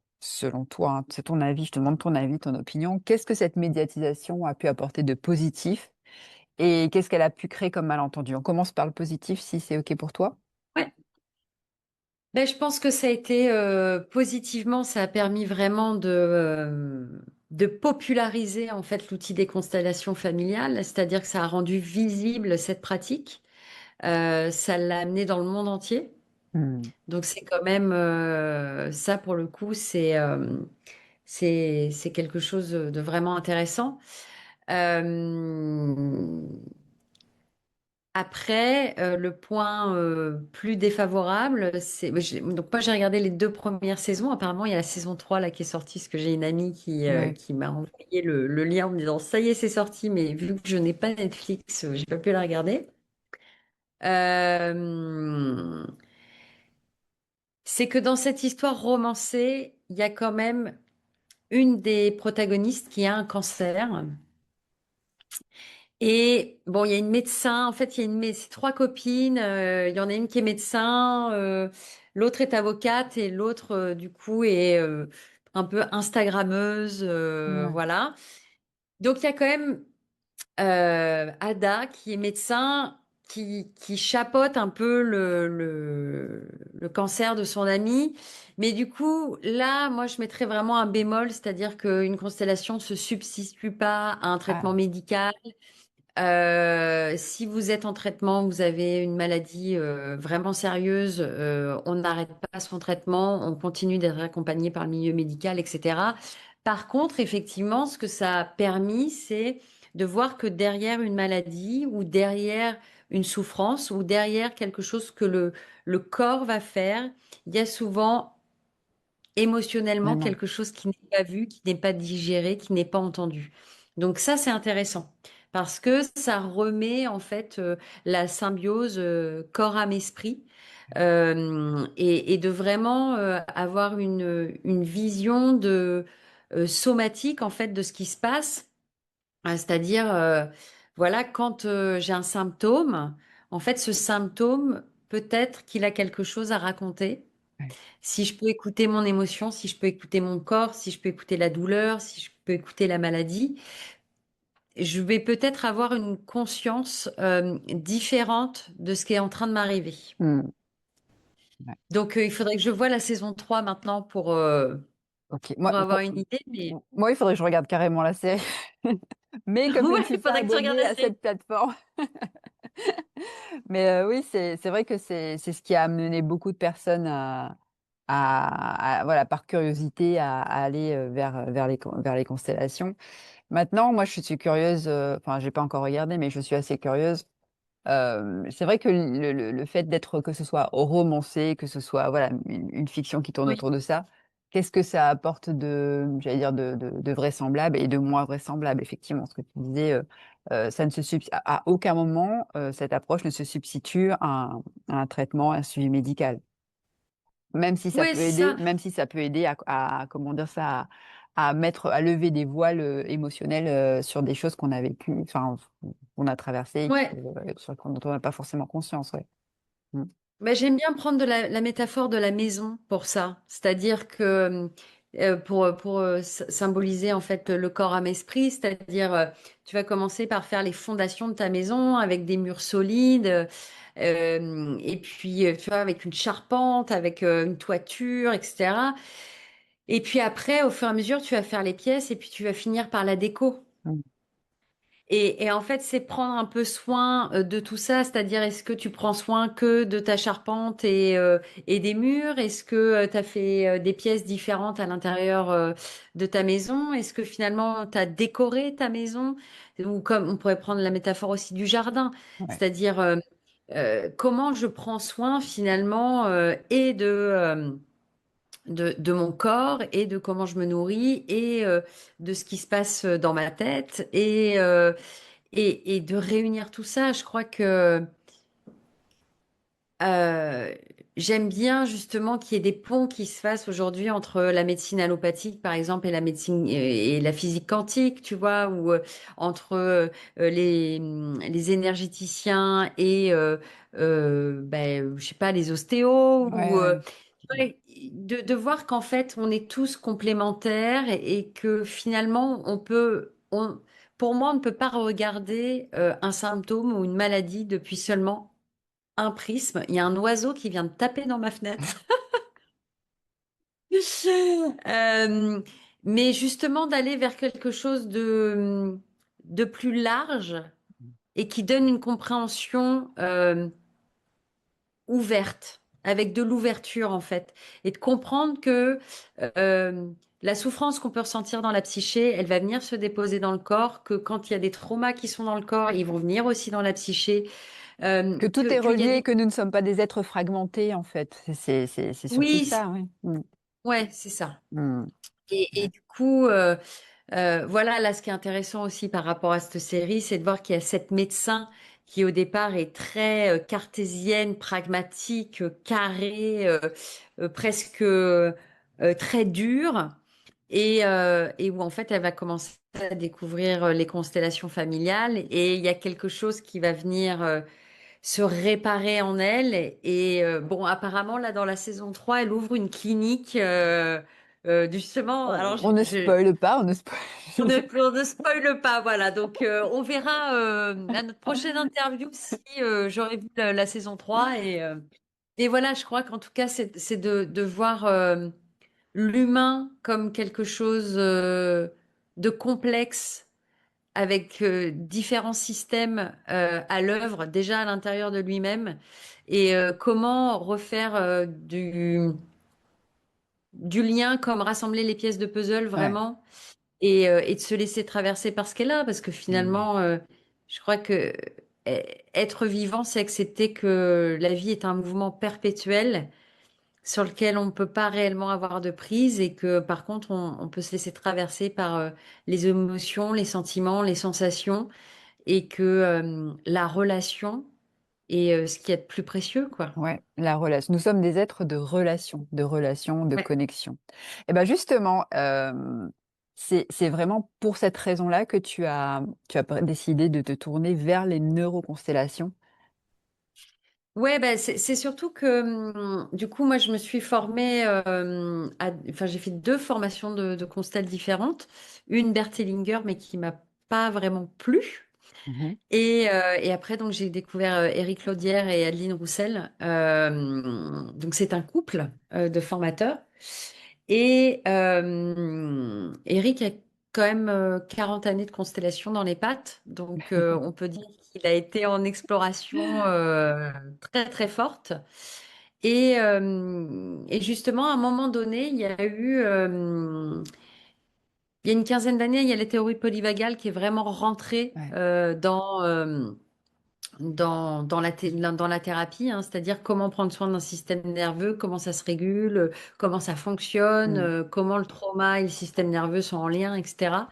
hein, c'est ton avis, je te demande ton avis, ton opinion, qu'est-ce que cette médiatisation a pu apporter de positif et qu'est-ce qu'elle a pu créer comme malentendu? On commence par le positif, si c'est OK pour toi. Ouais. Ben, je pense que ça a été positivement, ça a permis vraiment de populariser en fait l'outil des constellations familiales, c'est-à-dire que ça a rendu visible cette pratique. Ça l'a amené dans le monde entier. Hmm. Donc c'est quand même ça pour le coup, c'est quelque chose de vraiment intéressant. Euh, Après, le point plus défavorable, donc moi j'ai regardé les 2 premières saisons. Apparemment, il y a la saison 3 là qui est sortie, parce que j'ai une amie Ouais. qui m'a envoyé le lien en me disant ça y est, c'est sorti, mais vu que je n'ai pas Netflix, j'ai pas pu la regarder. Euh, c'est que dans cette histoire romancée, il y a quand même une des protagonistes qui a un cancer. Et bon, il y a une médecin, en fait, il y a c'est 3 copines, il y en a une qui est médecin, l'autre est avocate et l'autre, du coup, est un peu Instagrammeuse, Ouais. voilà. Donc, il y a quand même Ada qui est médecin, qui chapeaute un peu le cancer de son ami. Mais du coup, là, moi, je mettrais vraiment un bémol, c'est-à-dire qu'une constellation ne se substitue pas à un traitement Ah, médical. Si vous êtes en traitement, vous avez une maladie vraiment sérieuse, on n'arrête pas son traitement, on continue d'être accompagné par le milieu médical, etc. Par contre, effectivement, ce que ça a permis, c'est de voir que derrière une maladie ou derrière une souffrance ou derrière quelque chose que le corps va faire, il y a souvent émotionnellement vraiment. quelque chose qui n'est pas vu, qui n'est pas digéré, qui n'est pas entendu. Donc ça, c'est intéressant parce que ça remet en fait la symbiose corps, âme, esprit et de vraiment avoir une vision de somatique en fait de ce qui se passe. C'est-à-dire, voilà, quand j'ai un symptôme, en fait, ce symptôme, peut-être qu'il a quelque chose à raconter. Ouais. Si je peux écouter mon émotion, si je peux écouter mon corps, si je peux écouter la douleur, si je peux écouter la maladie, je vais peut-être avoir une conscience différente de ce qui est en train de m'arriver. Hmm. Ouais. Donc, il faudrait que je voie la saison 3 maintenant OK. pour avoir une idée. Mais Moi, il faudrait que je regarde carrément la série. Mais comme je ne ouais, suis il pas faudrait que tu regardes abonnée la à série. cette plateforme, mais oui, c'est vrai que c'est ce qui a amené beaucoup de personnes voilà, par curiosité, à aller vers les constellations. Maintenant, moi, je suis curieuse, enfin, j'ai pas encore regardé, mais je suis assez curieuse. C'est vrai que le fait d'être, que ce soit romancé, que ce soit voilà, une fiction qui tourne Oui, autour de ça, qu'est-ce que ça apporte j'allais dire, de vraisemblable et de moins vraisemblable, effectivement, ce que tu disais, ça ne à aucun moment, cette approche ne se substitue à un traitement, à un suivi médical. Même si ça oui, peut c'est aider, ça. même si ça peut aider comment dire ça, à lever des voiles émotionnels sur des choses qu'on a vécues, enfin, qu'on a traversées, Ouais. dont on n'a pas forcément conscience, ouais. Mm. Bah, j'aime bien prendre la métaphore de la maison pour ça. C'est-à-dire que pour symboliser en fait le corps, âme, esprit, c'est-à-dire tu vas commencer par faire les fondations de ta maison avec des murs solides, et puis tu vois avec une charpente, avec une toiture, etc. Et puis après, au fur et à mesure, tu vas faire les pièces et puis tu vas finir par la déco. Mm. Et en fait, c'est prendre un peu soin de tout ça, c'est-à-dire est-ce que tu prends soin que de ta charpente et des murs? Est-ce que tu as fait des pièces différentes à l'intérieur de ta maison? Est-ce que finalement tu as décoré ta maison? Ou comme on pourrait prendre la métaphore aussi du jardin, Ouais. c'est-à-dire comment je prends soin finalement et de mon corps et de comment je me nourris et de ce qui se passe dans ma tête et de réunir tout ça, je crois que j'aime bien justement qu'il y ait des ponts qui se fassent aujourd'hui entre la médecine allopathique, par exemple, et la médecine et la physique quantique, tu vois, ou entre les énergéticiens et, ben, je sais pas, les ostéos, Ouais, ou ouais. ouais, de voir qu'en fait, on est tous complémentaires et que finalement, pour moi, on ne peut pas regarder un symptôme ou une maladie depuis seulement un prisme. Il y a un oiseau qui vient de taper dans ma fenêtre. Euh, mais justement, d'aller vers quelque chose de plus large et qui donne une compréhension ouverte, avec de l'ouverture en fait, et de comprendre que euh, la souffrance qu'on peut ressentir dans la psyché, elle va venir se déposer dans le corps, que quand il y a des traumas qui sont dans le corps, ils vont venir aussi dans la psyché, Que tout est qu'il y a relié, des... que nous ne sommes pas des êtres fragmentés, en fait. C'est surtout Oui, ça, oui. ouais, c'est ça. Mm. Et du coup, voilà, là, ce qui est intéressant aussi par rapport à cette série, c'est de voir qu'il y a cette médecin qui, au départ, est très cartésienne, pragmatique, carrée, presque très dure, et où, en fait, elle va commencer à découvrir les constellations familiales, et il y a quelque chose qui va venir se réparer en elle. Et bon, apparemment, là, dans la saison 3 elle ouvre une clinique, justement. Alors, On ne spoile pas, on ne spoile. on ne spoile pas, voilà. Donc, on verra à notre prochaine interview si j'aurai vu la saison 3. Et voilà, je crois qu'en tout cas, c'est de voir l'humain comme quelque chose de complexe avec différents systèmes à l'œuvre déjà à l'intérieur de lui-même et comment refaire du lien comme rassembler les pièces de puzzle Ouais. vraiment et de se laisser traverser par ce qu'elle a parce que Mm. finalement je crois que être vivant c'est accepter que la vie est un mouvement perpétuel sur lequel on ne peut pas réellement avoir de prise et que par contre on peut se laisser traverser par les émotions, les sentiments, les sensations et que la relation est ce qu'il y a de plus précieux, quoi. Ouais, la relation. Nous sommes des êtres de relation, de Ouais. connexion. Et ben justement, c'est vraiment pour cette raison-là que tu as décidé de te tourner vers les neuroconstellations. Ouais, bah, c'est surtout que du coup, moi, je me suis formée, enfin, j'ai fait deux formations de constelles différentes. Une Berthellinger, mais qui m'a pas vraiment plu. Mhm. Et après, donc, j'ai découvert Éric Laudière et Adeline Roussel. Donc, c'est un couple de formateurs. Et Éric a quand même 40 années de constellation dans les pattes. Donc, on peut dire qu'il a été en exploration très, très forte. Et justement, à un moment donné, il y a une quinzaine d'années, il y a la théorie polyvagale qui est vraiment rentrée Ouais. dans la thérapie, hein, c'est-à-dire comment prendre soin d'un système nerveux, comment ça se régule, comment ça fonctionne, Mm. comment le trauma et le système nerveux sont en lien, etc.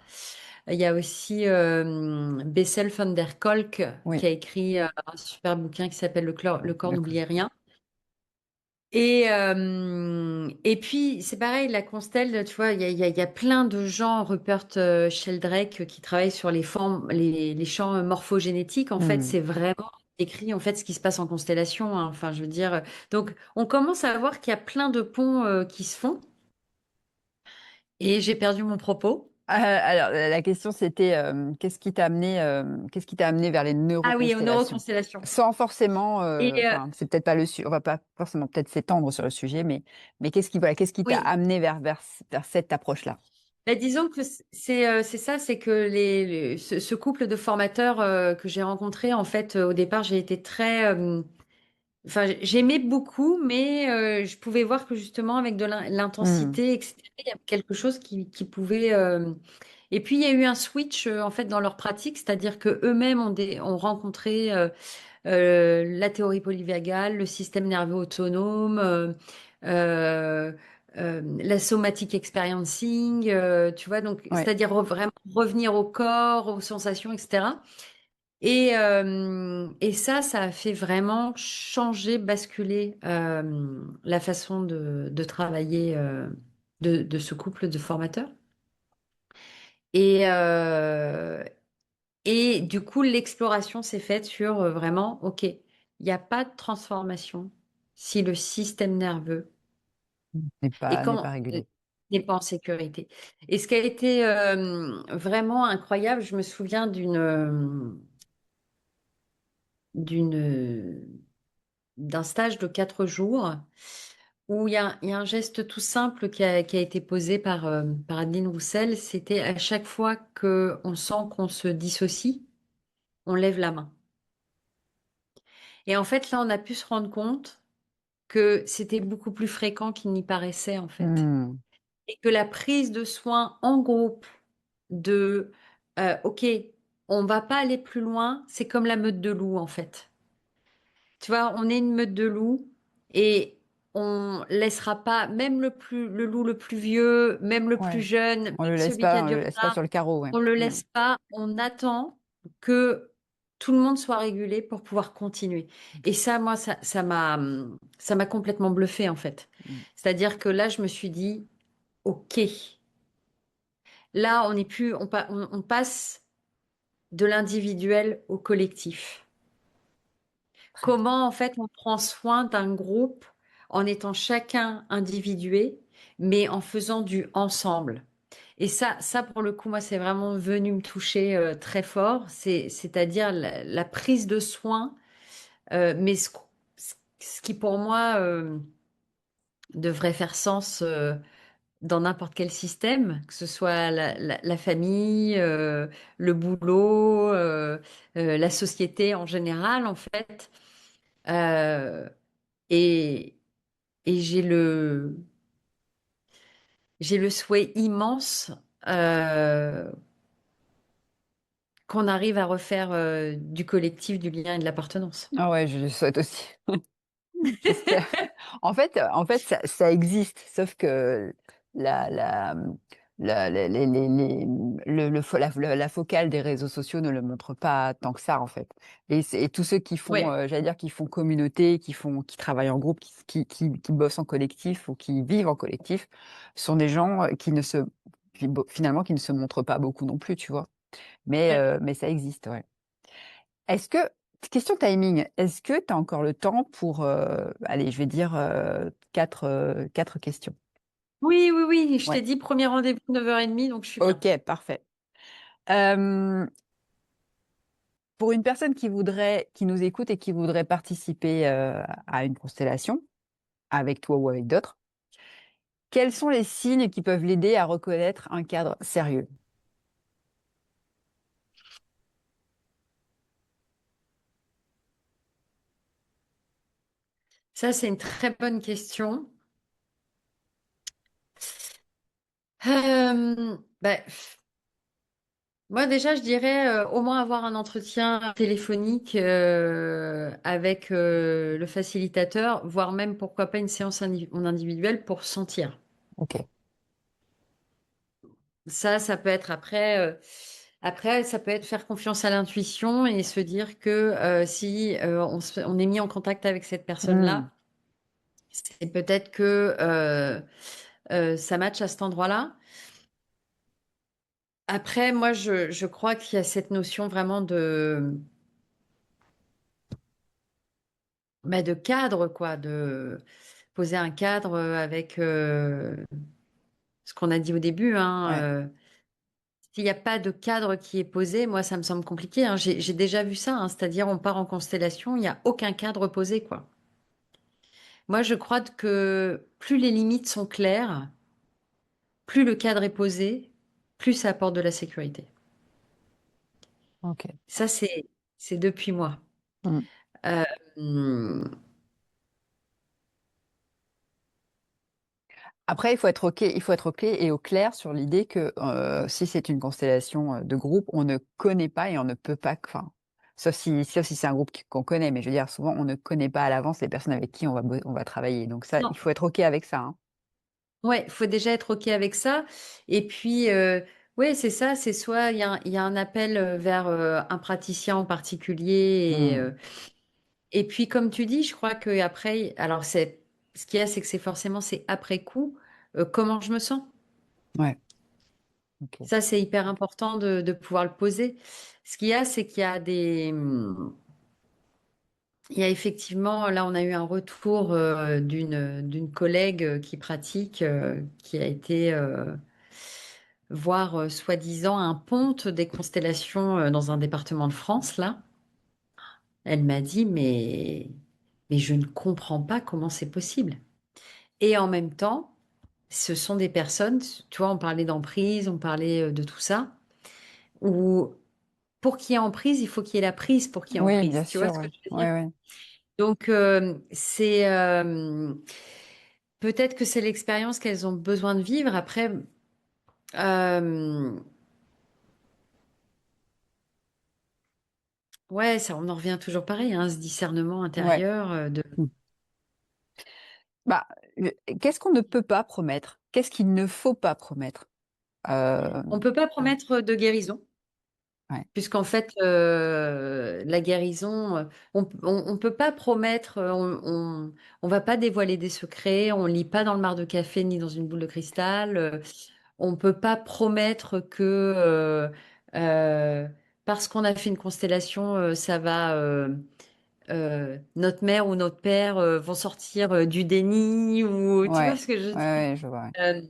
Il y a aussi Bessel van der Kolk qui Oui. a écrit un super bouquin qui s'appelle Le corps D'accord. n'oubliait rien. Et puis, c'est pareil, la Constelle, tu vois, il y a plein de gens, Rupert Sheldrake, qui travaillent sur les champs morphogénétiques. En fait, Mm. c'est vraiment écrit, en fait, ce qui se passe en constellation, hein. Enfin, je veux dire, donc, on commence à voir qu'il y a plein de ponts qui se font. Et j'ai perdu mon propos. Alors, la question c'était qu'est-ce qui t'a amené vers les Ah oui, aux neuroconstellations? neuroconstellations. Sans forcément, Et enfin, c'est peut-être pas le sujet, on va pas forcément peut-être s'étendre sur le sujet, mais qu'est-ce qui, voilà, qu'est-ce qui t'a oui, amené vers cette approche-là? bah, disons que c'est ça, c'est que ce couple de formateurs que j'ai rencontré, en fait, au départ, j'ai été très enfin, j'aimais beaucoup, mais je pouvais voir que justement, avec de Mm. l'intensité, etc., il y avait quelque chose qui pouvait. Et puis, il y a eu un switch en fait dans leur pratique, c'est-à-dire que eux-mêmes ont rencontré la théorie polyvagale, le système nerveux autonome, euh, la somatic experiencing, tu vois, donc Ouais. c'est-à-dire vraiment revenir au corps, aux sensations, etc. Et ça a fait vraiment changer, basculer la façon de travailler de ce couple de formateurs. Et, euh, et du coup, l'exploration s'est faite sur vraiment, OK, il n'y a pas de transformation si le système nerveux et N'est quand pas régulé. n'est pas en sécurité. Et ce qui a été vraiment incroyable, je me souviens d'une d'un stage de 4 jours où il y a un geste tout simple qui a été posé par Adeline Roussel. C'était à chaque fois qu'on sent qu'on se dissocie, on lève la main. Et en fait, là, on a pu se rendre compte que c'était beaucoup plus fréquent qu'il n'y paraissait, en fait. Hmm. Et que la prise de soin en groupe OK, on va pas aller plus loin, c'est comme la meute de loups, en fait. Tu vois, on est une meute de loups et on laissera pas, même le loup le plus vieux, même le plus Ouais. jeune, même celui qui a On du le laisse pas retard, sur le carreau, ouais. on le Hmm. laisse pas, on attend que tout le monde soit régulé pour pouvoir continuer. Et ça, moi, ça m'a complètement bluffé en fait. Hmm. C'est-à-dire que là, je me suis dit, OK, là, on est plus, on passe de l'individuel au collectif. Très bien. Comment en fait on prend soin d'un groupe en étant chacun individué, mais en faisant du ensemble. Et ça pour le coup, moi, c'est vraiment venu me toucher très fort. C'est-à-dire la prise de soin, mais ce qui pour moi devrait faire sens dans n'importe quel système, que ce soit la famille, le boulot, la société en général, en fait. Euh, Et, et j'ai le souhait immense euh, qu'on arrive à refaire du collectif, du lien et de l'appartenance. Ah ouais, je le souhaite aussi. J'espère. En fait, ça existe, sauf que la, la, la focale des réseaux sociaux ne le montre pas tant que ça, en fait. Et tous ceux qui font, Ouais, j'allais dire, qui font communauté, qui travaillent en groupe, qui bossent en collectif ou qui vivent en collectif, sont des gens finalement, qui ne se montrent pas beaucoup non plus, tu vois. ouais. Mais ça existe, ouais. Est-ce que, question timing, est-ce que tu as encore le temps pour, allez, je vais dire quatre questions. Oui, oui, oui. Je t'ai Ouais. dit premier rendez-vous 9h30, donc je suis bien. Ok, parfait. Euh, pour une personne qui nous écoute et qui voudrait participer à une constellation, avec toi ou avec d'autres, quels sont les signes qui peuvent l'aider à reconnaître un cadre sérieux? Ça, c'est une très bonne question. Bah, moi, déjà, je dirais au moins avoir un entretien téléphonique avec le facilitateur, voire même, pourquoi pas, une séance en individuel pour sentir. Ok. Ça peut être après. Après, ça peut être faire confiance à l'intuition et se dire que si on est mis en contact avec cette Hmm, personne-là, c'est peut-être que ça match à cet endroit-là. Après, moi, je crois qu'il y a cette notion vraiment de cadre, quoi, de poser un cadre avec ce qu'on a dit au début, hein. ouais. S'il n'y a pas de cadre qui est posé, moi, ça me semble compliqué, hein. J'ai déjà vu ça, hein. C'est-à-dire, on part en constellation, il n'y a aucun cadre posé, quoi. Moi, je crois que plus les limites sont claires, plus le cadre est posé, plus ça apporte de la sécurité. Ok. Ça, c'est depuis moi. Hmm. Euh, hum, Après, il faut être OK et au clair sur l'idée que si c'est une constellation de groupe, on ne connaît pas et on ne peut pas, enfin, sauf si c'est un groupe qu'on connaît, mais je veux dire, souvent, on ne connaît pas à l'avance les personnes avec qui on va travailler. Donc ça, il non. faut être OK avec ça, hein. Ouais, il faut déjà être OK avec ça. Et puis, Oui, c'est ça, c'est soit il y a un appel vers un praticien en particulier Hmm. et puis comme tu dis, je crois que après, alors c'est ce qu'il y a, c'est que c'est forcément c'est après coup comment je me sens. Ouais, ok. Ça, c'est hyper important de pouvoir le poser. Ce qu'il y a, c'est qu'il y a il y a effectivement, là, on a eu un retour d'une collègue qui pratique, qui a été voir soi-disant un ponte des constellations dans un département de France, là. Elle m'a dit, mais je ne comprends pas comment c'est possible. Et en même temps, ce sont des personnes, tu vois, on parlait d'emprise, on parlait de tout ça, où pour qu'il y ait emprise, il faut qu'il y ait la prise pour qu'il y ait Oui, bien emprise. Tu vois sûr, ce que ouais. je veux dire? Ouais, ouais. Donc, c'est peut-être que c'est l'expérience qu'elles ont besoin de vivre. Après, euh, ouais, ça, on en revient toujours pareil, hein, ce discernement Ouais. intérieur de. Hmm. Bah, qu'est-ce qu'on ne peut pas promettre? Qu'est-ce qu'il ne faut pas promettre? Euh, On peut pas promettre de guérison. ouais, Puisqu'en fait, la guérison, on peut pas promettre, on va pas dévoiler des secrets, on lit pas dans le mar de café ni dans une boule de cristal, on peut pas promettre que euh, parce qu'on a fait une constellation, ça va, notre mère ou notre père vont sortir du déni ou tu vois ouais, ce que je veux ouais, dire? ouais, je vois. Ouais. Euh,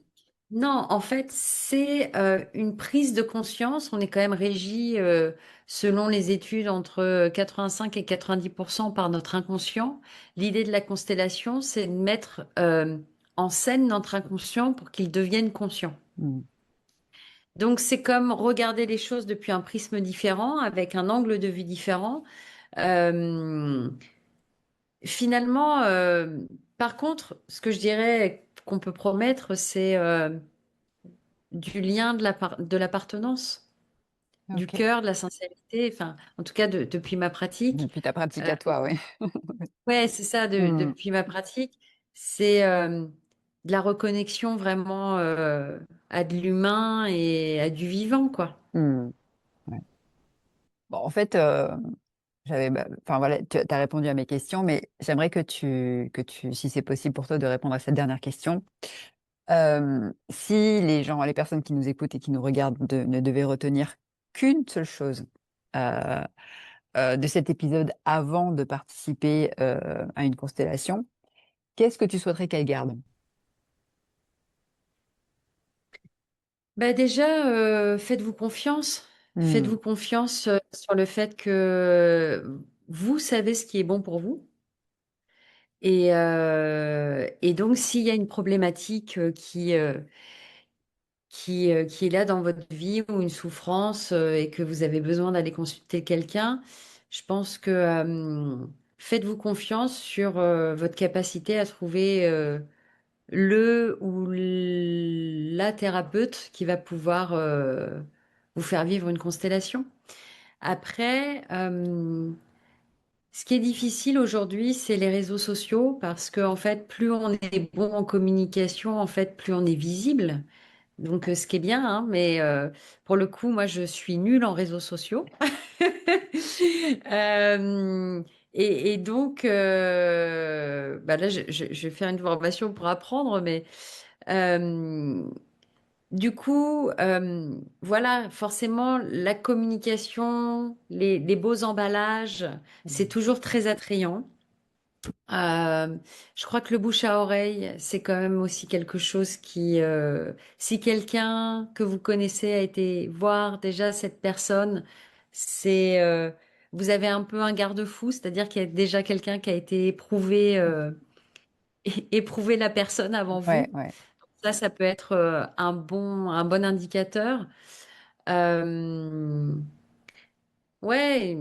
non, en fait, c'est une prise de conscience. On est quand même régi, selon les études, entre 85 et 90% par notre inconscient. L'idée de la constellation, c'est de mettre en scène notre inconscient pour qu'il devienne conscient. Hmm. Donc, c'est comme regarder les choses depuis un prisme différent, avec un angle de vue différent. Euh, Finalement, par contre, ce que je dirais qu'on peut promettre, c'est du lien de l'appartenance, du Ok. cœur, de la sincérité, enfin, en tout cas depuis ma pratique. Depuis ta pratique Euh, à toi, oui. ouais, c'est ça, Hmm. depuis ma pratique, c'est de la reconnexion vraiment à de l'humain et à du vivant, quoi. Hmm. Ouais. Bon, en fait, enfin voilà, tu as répondu à mes questions, mais j'aimerais si c'est possible pour toi de répondre à cette dernière question. Si les personnes qui nous écoutent et qui nous regardent ne devaient retenir qu'une seule chose euh, de cet épisode avant de participer à une constellation, qu'est-ce que tu souhaiterais qu'elles gardent? Bah déjà, faites-vous confiance. Hmm. Faites-vous confiance sur le fait que vous savez ce qui est bon pour vous. Et donc, s'il y a une problématique qui est là dans votre vie ou une souffrance et que vous avez besoin d'aller consulter quelqu'un, je pense que faites-vous confiance sur votre capacité à trouver le ou la thérapeute qui va pouvoir vous faire vivre une constellation. Après, ce qui est difficile aujourd'hui, c'est les réseaux sociaux parce que en fait, plus on est bon en communication, en fait, plus on est visible. Donc, ce qui est bien, hein, mais pour le coup, moi, je suis nulle en réseaux sociaux. Euh, et donc, bah là, je vais faire une formation pour apprendre, mais euh, du coup, voilà, forcément, la communication, les beaux emballages, c'est toujours très attrayant. Euh, je crois que le bouche à oreille, c'est quand même aussi quelque chose qui, si quelqu'un que vous connaissez a été voir déjà cette personne, c'est, vous avez un peu un garde-fou, c'est-à-dire qu'il y a déjà quelqu'un qui a été éprouvé, éprouvé la personne avant Ouais, vous. ouais. Ça peut être un bon indicateur. Euh, ouais,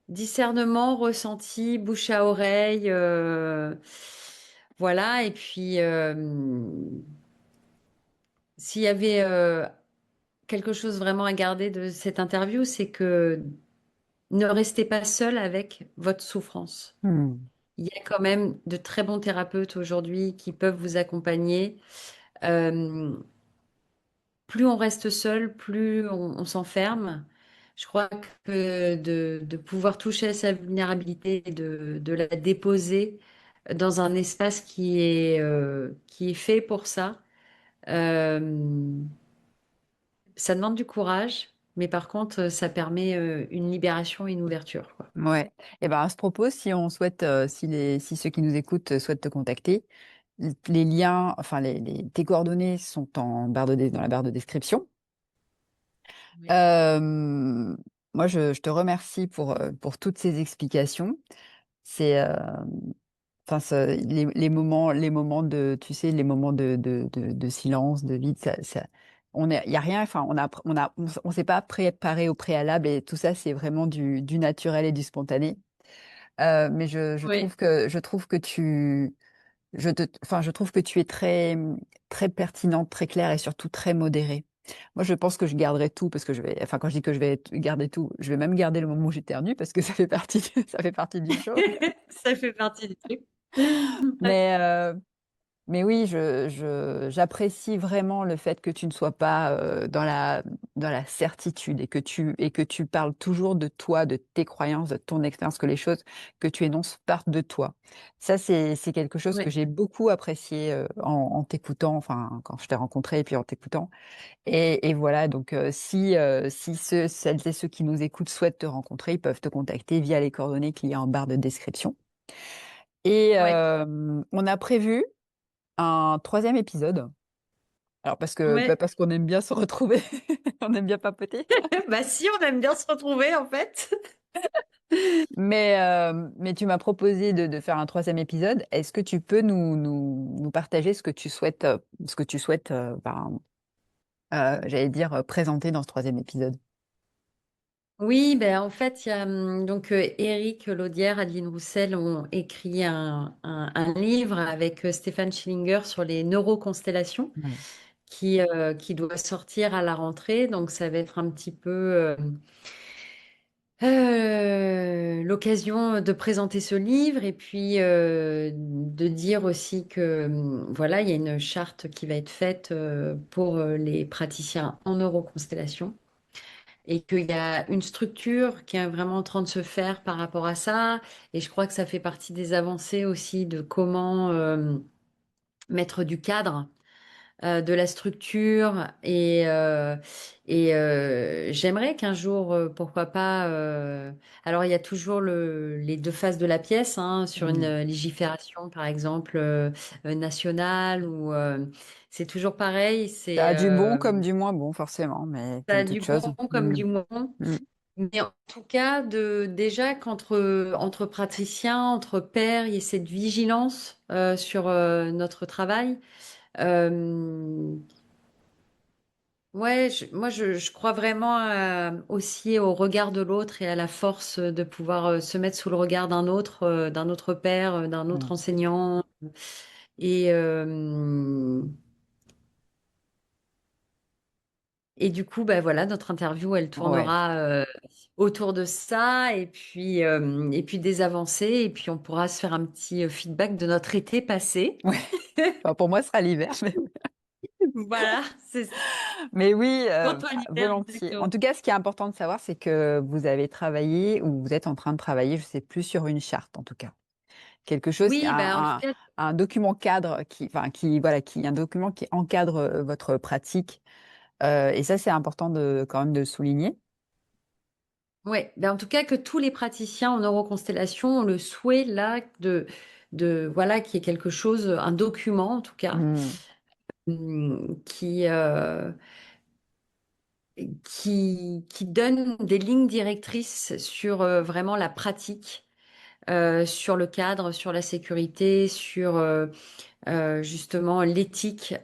discernement, ressenti, bouche à oreille, voilà. Et puis, s'il y avait quelque chose vraiment à garder de cette interview, c'est que ne restez pas seul avec votre souffrance. Hmm. Il y a quand même de très bons thérapeutes aujourd'hui qui peuvent vous accompagner. Euh, plus on reste seul, plus on s'enferme. Je crois que de pouvoir toucher à sa vulnérabilité, et de la déposer dans un espace qui est fait pour ça, euh, ça demande du courage, mais par contre, ça permet une libération et une ouverture, quoi. Ouais. Et ben à ce propos, si on souhaite, si ceux qui nous écoutent souhaitent te contacter, les liens, enfin tes coordonnées sont dans la barre de description. Oui. Euh, Moi, je te remercie pour toutes ces explications. C'est, enfin, les moments de, tu sais, les moments de silence, de vide, il y a rien, enfin, on s'est pas préparé au préalable et tout ça, c'est vraiment du naturel et du spontané. Mais Oui. je trouve que je trouve que tu es très, très pertinente, très claire et surtout très modérée. Moi, je pense que je garderai tout parce que enfin, quand je dis que je vais garder tout, je vais même garder le moment où j'éternue parce que ça fait partie, ça fait partie du show. Ça fait partie du truc. Mais, mais oui, j'apprécie vraiment le fait que tu ne sois pas dans la certitude et que tu parles toujours de toi, de tes croyances, de ton expérience, que les choses que tu énonces partent de toi. Ça, c'est quelque chose que Oui. j'ai beaucoup apprécié en t'écoutant, enfin, quand je t'ai rencontré et puis en t'écoutant. Et voilà, donc si celles et ceux qui nous écoutent souhaitent te rencontrer, ils peuvent te contacter via les coordonnées qu'il y a en barre de description. Et Ouais. on a prévu un troisième épisode. Alors Ouais. parce qu'on aime bien se retrouver, on aime bien papoter. Bah si, on aime bien se retrouver en fait. Mais tu m'as proposé de faire un troisième épisode. Est-ce que tu peux nous partager ce que tu souhaites, j'allais dire, présenter dans ce troisième épisode? Oui, ben en fait, il y a donc Éric Laudière, Adeline Roussel ont écrit un livre avec Stéphane Schillinger sur les neuroconstellations Ouais. qui doit sortir à la rentrée. Donc, ça va être un petit peu l'occasion de présenter ce livre et puis de dire aussi que voilà, il y a une charte qui va être faite pour les praticiens en neuroconstellation et qu'il y a une structure qui est vraiment en train de se faire par rapport à ça. Et je crois que ça fait partie des avancées aussi de comment mettre du cadre, de la structure. Et j'aimerais qu'un jour, pourquoi pas... alors, il y a toujours les deux faces de la pièce, hein, sur une Mm. légifération, par exemple, nationale, ou... c'est toujours pareil, Ça c'est... a du bon comme du moins bon, forcément, mais ça comme a du toute bon chose. comme Mm. du moins. Mm. Mais en tout cas, déjà qu'entre praticiens, entre pairs, il y ait cette vigilance sur notre travail. Euh, ouais, je crois vraiment aussi au regard de l'autre et à la force de pouvoir se mettre sous le regard d'un autre père, d'un autre Mm. enseignant. Et, euh, Et du coup, bah voilà, notre interview, elle Ouais. tournera autour de ça et puis des avancées et puis on pourra se faire un petit feedback de notre été passé. Ouais. Enfin, pour moi, ce sera l'hiver. Voilà, c'est ça. Mais oui, Pour toi l'hiver, volontiers. En exactement. tout cas, ce qui est important de savoir, c'est que vous avez travaillé ou vous êtes en train de travailler, je sais plus, sur une charte, en tout cas. Quelque chose, Oui, bah en tout cas, un document cadre voilà, un document qui encadre votre pratique. Et ça, c'est important quand même de le souligner. ouais, bah en tout cas que tous les praticiens en neuroconstellation ont le souhait là de voilà, qu'il y ait quelque chose, un document en tout cas, Mm. hum, qui, euh, qui donne des lignes directrices sur vraiment la pratique, sur le cadre, sur la sécurité, sur justement l'éthique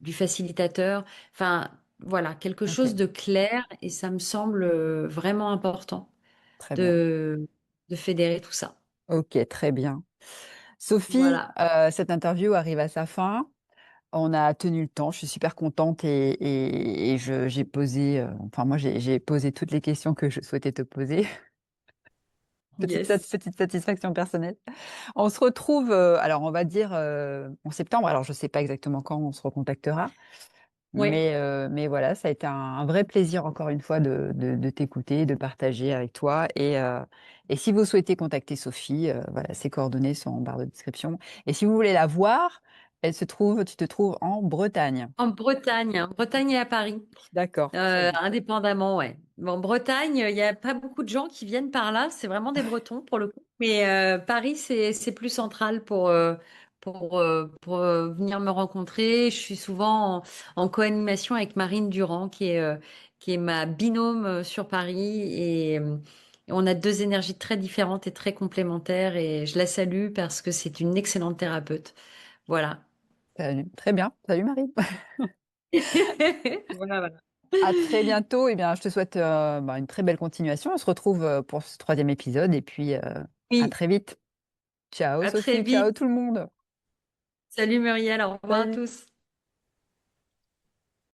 du facilitateur. Enfin, voilà, quelque Ok, chose de clair et ça me semble vraiment important très bien. de, de fédérer tout ça. Ok, très bien. Sophie, Voilà. cette interview arrive à sa fin. On a tenu le temps. Je suis super contente et j'ai posé, enfin moi j'ai posé toutes les questions que je souhaitais te poser. Yes. Petite satisfaction personnelle. On se retrouve, alors on va dire en septembre. Alors je ne sais pas exactement quand on se recontactera, Ouais. mais voilà, ça a été un vrai plaisir encore une fois de t'écouter, de partager avec toi. Et si vous souhaitez contacter Sophie, voilà, ses coordonnées sont en barre de description. Et si vous voulez la voir, tu te trouves en Bretagne. En Bretagne et à Paris. D'accord, très bien. Indépendamment, ouais. Bon, Bretagne, il n'y a pas beaucoup de gens qui viennent par là. C'est vraiment des Bretons pour le coup. Mais Paris, c'est plus central pour venir me rencontrer. Je suis souvent en co-animation avec Marine Durand, qui est ma binôme sur Paris. Et on a deux énergies très différentes et très complémentaires. Et je la salue parce que c'est une excellente thérapeute. Voilà. Salut. Très bien. Salut Marie. Voilà, voilà. À très bientôt. Eh bien, je te souhaite une très belle continuation. On se retrouve pour ce troisième épisode et puis à Oui, très vite. Ciao à très Sophie, ciao vite. tout le monde. Salut Muriel, au revoir à Salut. tous.